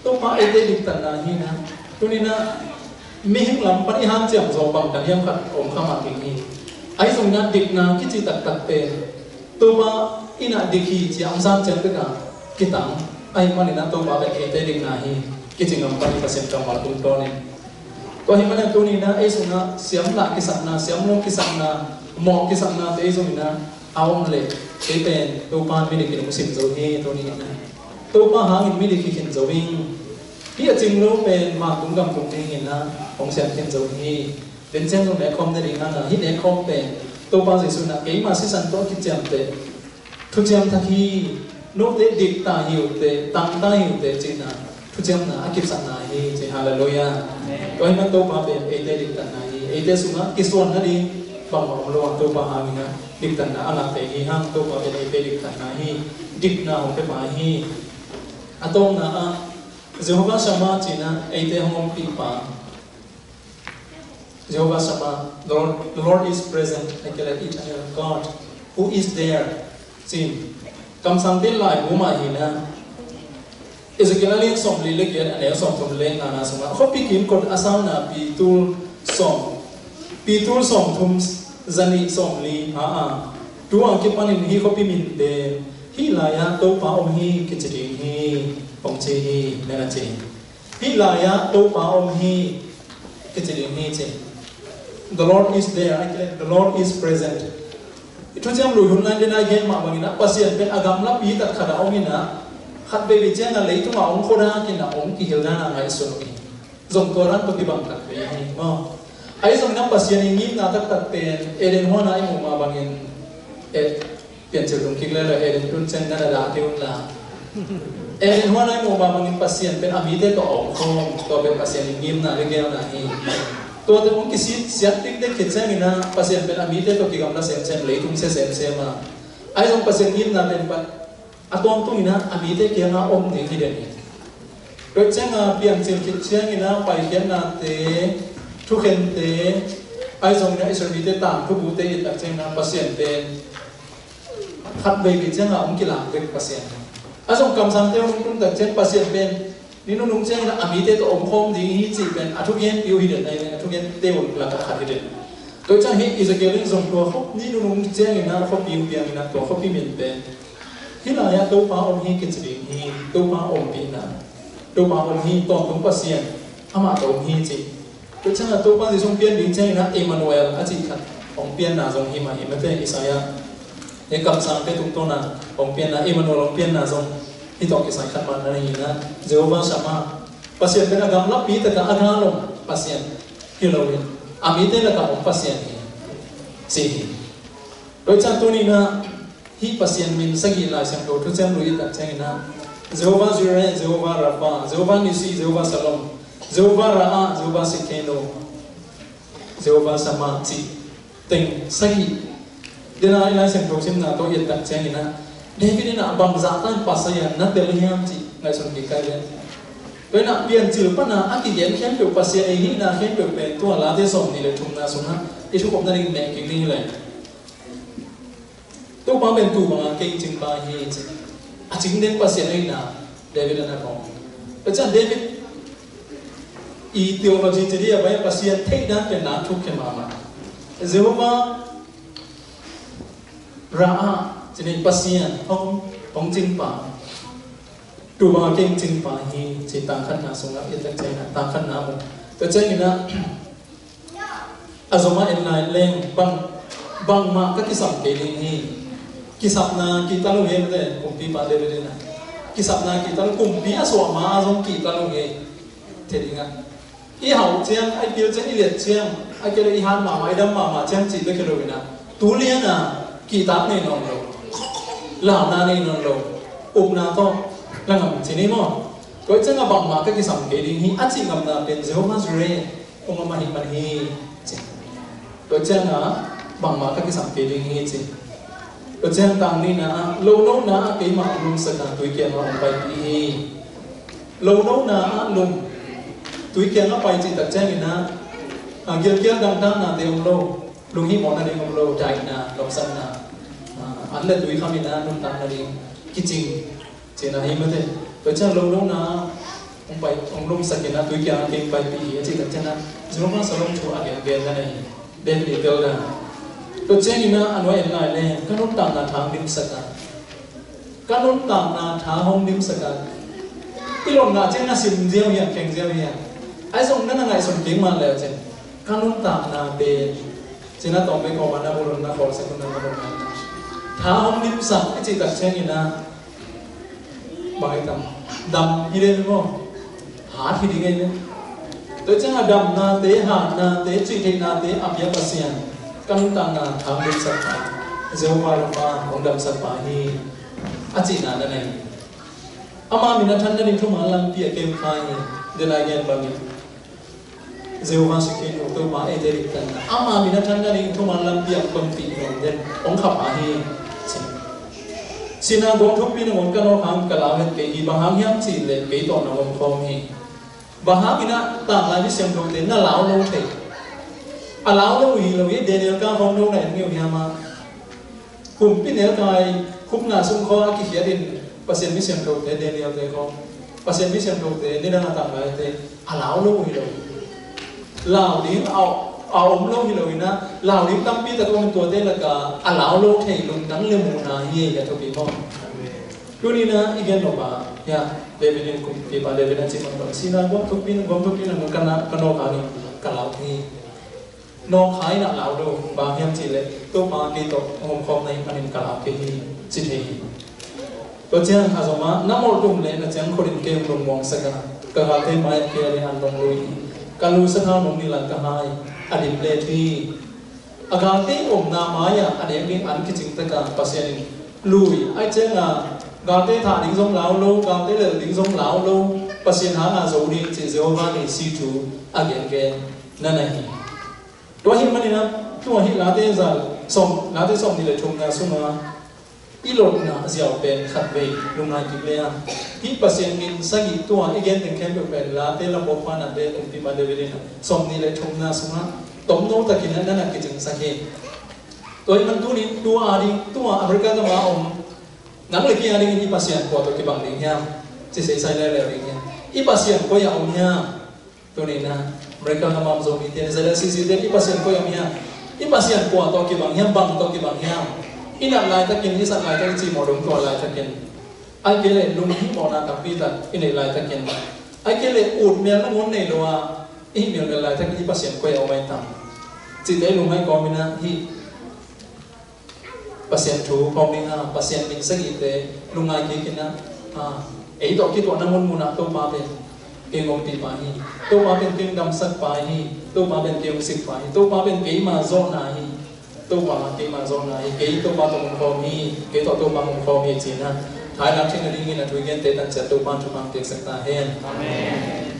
Speaker 3: to pa e te dik tan na hi na tu ni na mi hing lam pan i ham cham zo bang dan yam khat om khama ki hi ai zo na dik na ki chi tak tak pe to pa ina dikhi chi am sam chen pe ka ki tang ai man na to ba be e te dik na hi ki chi ngam pan i pasen kam mal tum to ni ko hi man tu ni na ai zo na siam la ki sak na siam lo ki sak na mo ki sak na te zo ni na awong le ke pen to pa mi dik ki musim zo hi to ni na to pa hang in mi dik ki kin zo wing hi a ching lo pen ma tum gam tum ding in na ong siam kin zo hi den chen lo ne khom de ring na hi ne khom pen to pa jesu na ke ma si san to ki cham te thu cham tha hi no te dik ta hiu te tang ta hiu te chi na thu cham na akip san na hi chi hallelujah ko hi man to pa pen e te dik ta na hi e te su na ki son na di bang ma lo to pa ha na dik ta na ala te hi hang to pa pen e te dik ta na hi dik na ho te pa hi atong na Jehovah Sama China Aite Hong Pipa Jehovah Sama the Lord is present like an eternal God who is there Chin Kam Sang Tin Lai Buma Hina Ezekiel Lin Som Li Le Kian Ane Som Tum Le Na Na Sama Ho Pikin Kot Asam Na Pitul Som Tum Zani Som Li Ha Tu Ang Kipanin Hi Ho Pimin De Hi La Ya To Pa Om Hi Kichiding Hi ông chi hi nên là chi hi là ya to pa ông hi cái gì hi chi the Lord is there the Lord is present itu jam lu hun nan dena gen ma bangina pasien pen agam la pi tat khada ông ina khat be bi chen na lấy tu ma ông khoda kin na ông ki hilna na ngai sun ki zong ko ran to ki bang tak be hi ma ai zong nam pasien ni na tak tak pen eren ho na ai mu ma bangin e pian chel dong ki la eren tun chen na da ti un la en hoa nai mo ba mangin pasien pen amite to om khom to be pasien ngim na le gel na hi to te ong kisi siat tik de khechang ina pasien pen amite to ki gamna sem sem le tung se sem sem ma ai jong pasien ngim na pen pa atong tung ina amite ke na om ni ki de ni ro chang a pian chil khechang ina pai hian na te thu khen te ai jong na isor mi te tam thu bu te it a chang na pasien pen khat be ki chang a om ki la be pasien asong kam sang teo nung tak chen pasien pen ni nung chen na amite to om khom ding hi chi pen athuk yen piu hi den nai athuk yen teo la ka khat hi den to chang hi is a gelin zong to khop ni nung chen na khop piu piang na to khop pi min pen hi la ya to pa om hi ki chi hi to pa om pi na to pa om hi to tung pasien ama to hi chi to changa to pa song pian ding chang na Emmanuel a chi khat ong pian na jong hi ma hi ma te Isaiah e kam sang te tung to na ong pian na Emmanuel ong pian na jong hi to ki sai khat ma na ni na Jehovah sama pasien te na gam la pi te ka aga lo pasien Halloween ami te la ka ong pasien hi si to chang to ni na hi pasien min sagi la sang to chang lui ta chang na Jehovah Jireh, Jehovah Rapha, Jehovah Nisi, Jehovah Salom, Jehovah Ra'a, Jehovah Sikeno, Jehovah Sama, Chi, Ting, Sagi. Dina ilai sem to sim na to yet tak chang ina. David ina bang zatan pasayan na teliam chi ngai son ki kai len. Toi na pian chil pa na aki yen khem pe pasya ei hi na khem pe pen to la de som ni le thum na sum na. I thu kom na ring me ki ni le. To pa ben tu ba ke ching pa hi chi. A chính đến pasien ấy na David anh nói, bây giờ David ý theology chỉ đi ở bên pasien thấy đangเป็นน้ำทุกข์ขึ้นมา Jehovah Ra'a จะเป็นpasienของจริงป่ะตัวบางเก่งจริงป่ะฮีจะต่างขันน้าสงฆ์ยังใจนะต่างขันน้าหมดแต่ใจนี่นะอาจจะมาเอ็นไลน์เล่งบางมาก็ที่สังเกตนี่ kisap na kita lu he mate kumpi pa de de na kisap na kita lu kumpi aso ma azong kita lu he theringa I hau chiang ai pil chen I liet chiang ai kele I han ma mai dam ma chiang chi de kelo ina tu lian na kita nei non lo la na nei non lo na to la ngam chi ni mo ko chang a bang ma ka kisam ke ding hi a chi ngam na pen Jehovah Jireh ma hi man hi ko chang a bang ma ka kisam ke ding hi chi có chăng tàng ni na lâu nấu na cái mà lùng sạch là tuổi kia nó bay đi lâu nấu na lùng tuổi kia nó bay chỉ tập chăng ni na kia kia đang đang na thì ông lâu lùng hi món na đi ông lâu chạy na lồng sân na anh là tuổi khăm ni na lùng tàng na đi cái chinh chỉ là hi mới thế có chăng lâu nấu na ông bay ông lùng sạch na tuổi kia cái bay đi chỉ tập chăng na chúng nó sẽ lùng chùa cái cái này đem đi tiêu ra to chen ina anoi en lai le kanun ta na thang dim saka kanun ta na tha hong dim saka ilon na chen na sim jiao hian keng jiao hian ai song na ngai song king ma le chen kanun ta na be chena tong be ko ma na bolon na khol se kun na bolon na tha hong dim sak chi ta chen ina bai tam dam hi le mo ha thi ding ai to chen dam na te chi the na te apya pasian căn tang na tham đến sát phá, Jehovah Rapha ông đam sát phá hi, achi na đây này, ama mình thân nên chúng mà làm việc kem khai, để lại gen bami, Jehovah Sikhen ông tôi mà ai để tan, ama mình thân nên chúng mà làm việc công ty ông đến ông khắp hi, xin na bông thúc pin ông cái nó ham cái lao hết cái gì bằng ham hiếm chỉ lên cái tòn ông không hi, bằng ham mình tang lại đi xem đầu tiên là lão lâu thế. Allow lo wi Daniel ka hom lo na ngeu hiama kum pin el kai khum na sum kho ki khia din pasien mission ro te Daniel te ko pasien mission ro te ni na ta ba te allow lo wi lo lao ding ao lo hi lo ina lao ding tam pi ta ko to te la ka allow lo thei lung dang le mu na hi ya to pi mo tu ni na igen lo ba ya David kum pi ba David na chi mo sina gom tu pin na kana kano ka ni ka lao thi nó khai là lão đâu bà em chỉ lệ tôi mà đi tổ hôm hôm nay anh em cả lão cái gì chỉ thế tôi chẳng hà giống mà nắm một đồng lệ là chẳng có định kêu đồng mong sắc cả hai thêm mai kia để ăn đồng lui cả lui sắc hao đồng đi là cả hai anh em lệ thì agar thế ông nam mai à anh em ăn cái chính tất cả pasien lui ai chẳng à gạo thế thả đỉnh giống lão lâu gạo thế là đỉnh giống lão lâu pasien hàng à dấu đi chỉ Jehovah để si chú again nên nàyตัวหิมันนี่นะตัวหิลาเตจะส่งนี่เลยชมงานสุมาอีหลดนะเสียวเป็นขัดเวลุงนายกิเลอะที่เปอร์เซ็นต์มินสักกี่ตัวอีกอย่างหนึ่งแค่เป็นลาเตละบอกว่านั่นเดตรงที่มาเดวิลินะส่งนี่เลยชมงานสุมาตบโน้ตตะกินนั่นน่ะกิจงสักเหตุตัวมันตัวนี้ตัวอะไรตัวอเมริกาจะมานังเลยกี่อะไรนี่ภาษาตัวที่บางเรื่องเนี่ยจะใส่เลยอะไรเงี้ยอีภาษาก็อย่างเนี่ยตัวนี้นะ mereka ngamam zombie tiada ada sisi dia pasien ko yang dia pasien ko atau ke bang yang bang atau ke bang yang ina lai takin ni san lai takin si modong ko lai takin ai kele lung hi mona tapi tak ini lai takin ai cái lệ ụt miền nó muốn này luôn à ít miền về lại thay cái bác sĩ quay ở bên tầm chỉ để luôn hay có mình hi bác sĩ chú có mình bác sĩ mình sẽ nghĩ thế luôn ai cái na ấy đó cái tuổi nó muốn à tôi mà bên cái ngôn từ bài hi tôi mà bên tiếng đam sắc bài hi tôi mà bên tiếng xịt bài tôi mà bên cái mà zone này tôi mà cái mà zone này cái tôi mà tôi muốn phong hi cái tôi mà muốn phong hi chỉ na hai làm trên cái đi nghe là tôi nghe tên anh sẽ tôi mà chụp bằng tiếng sắc ta hen. Amen.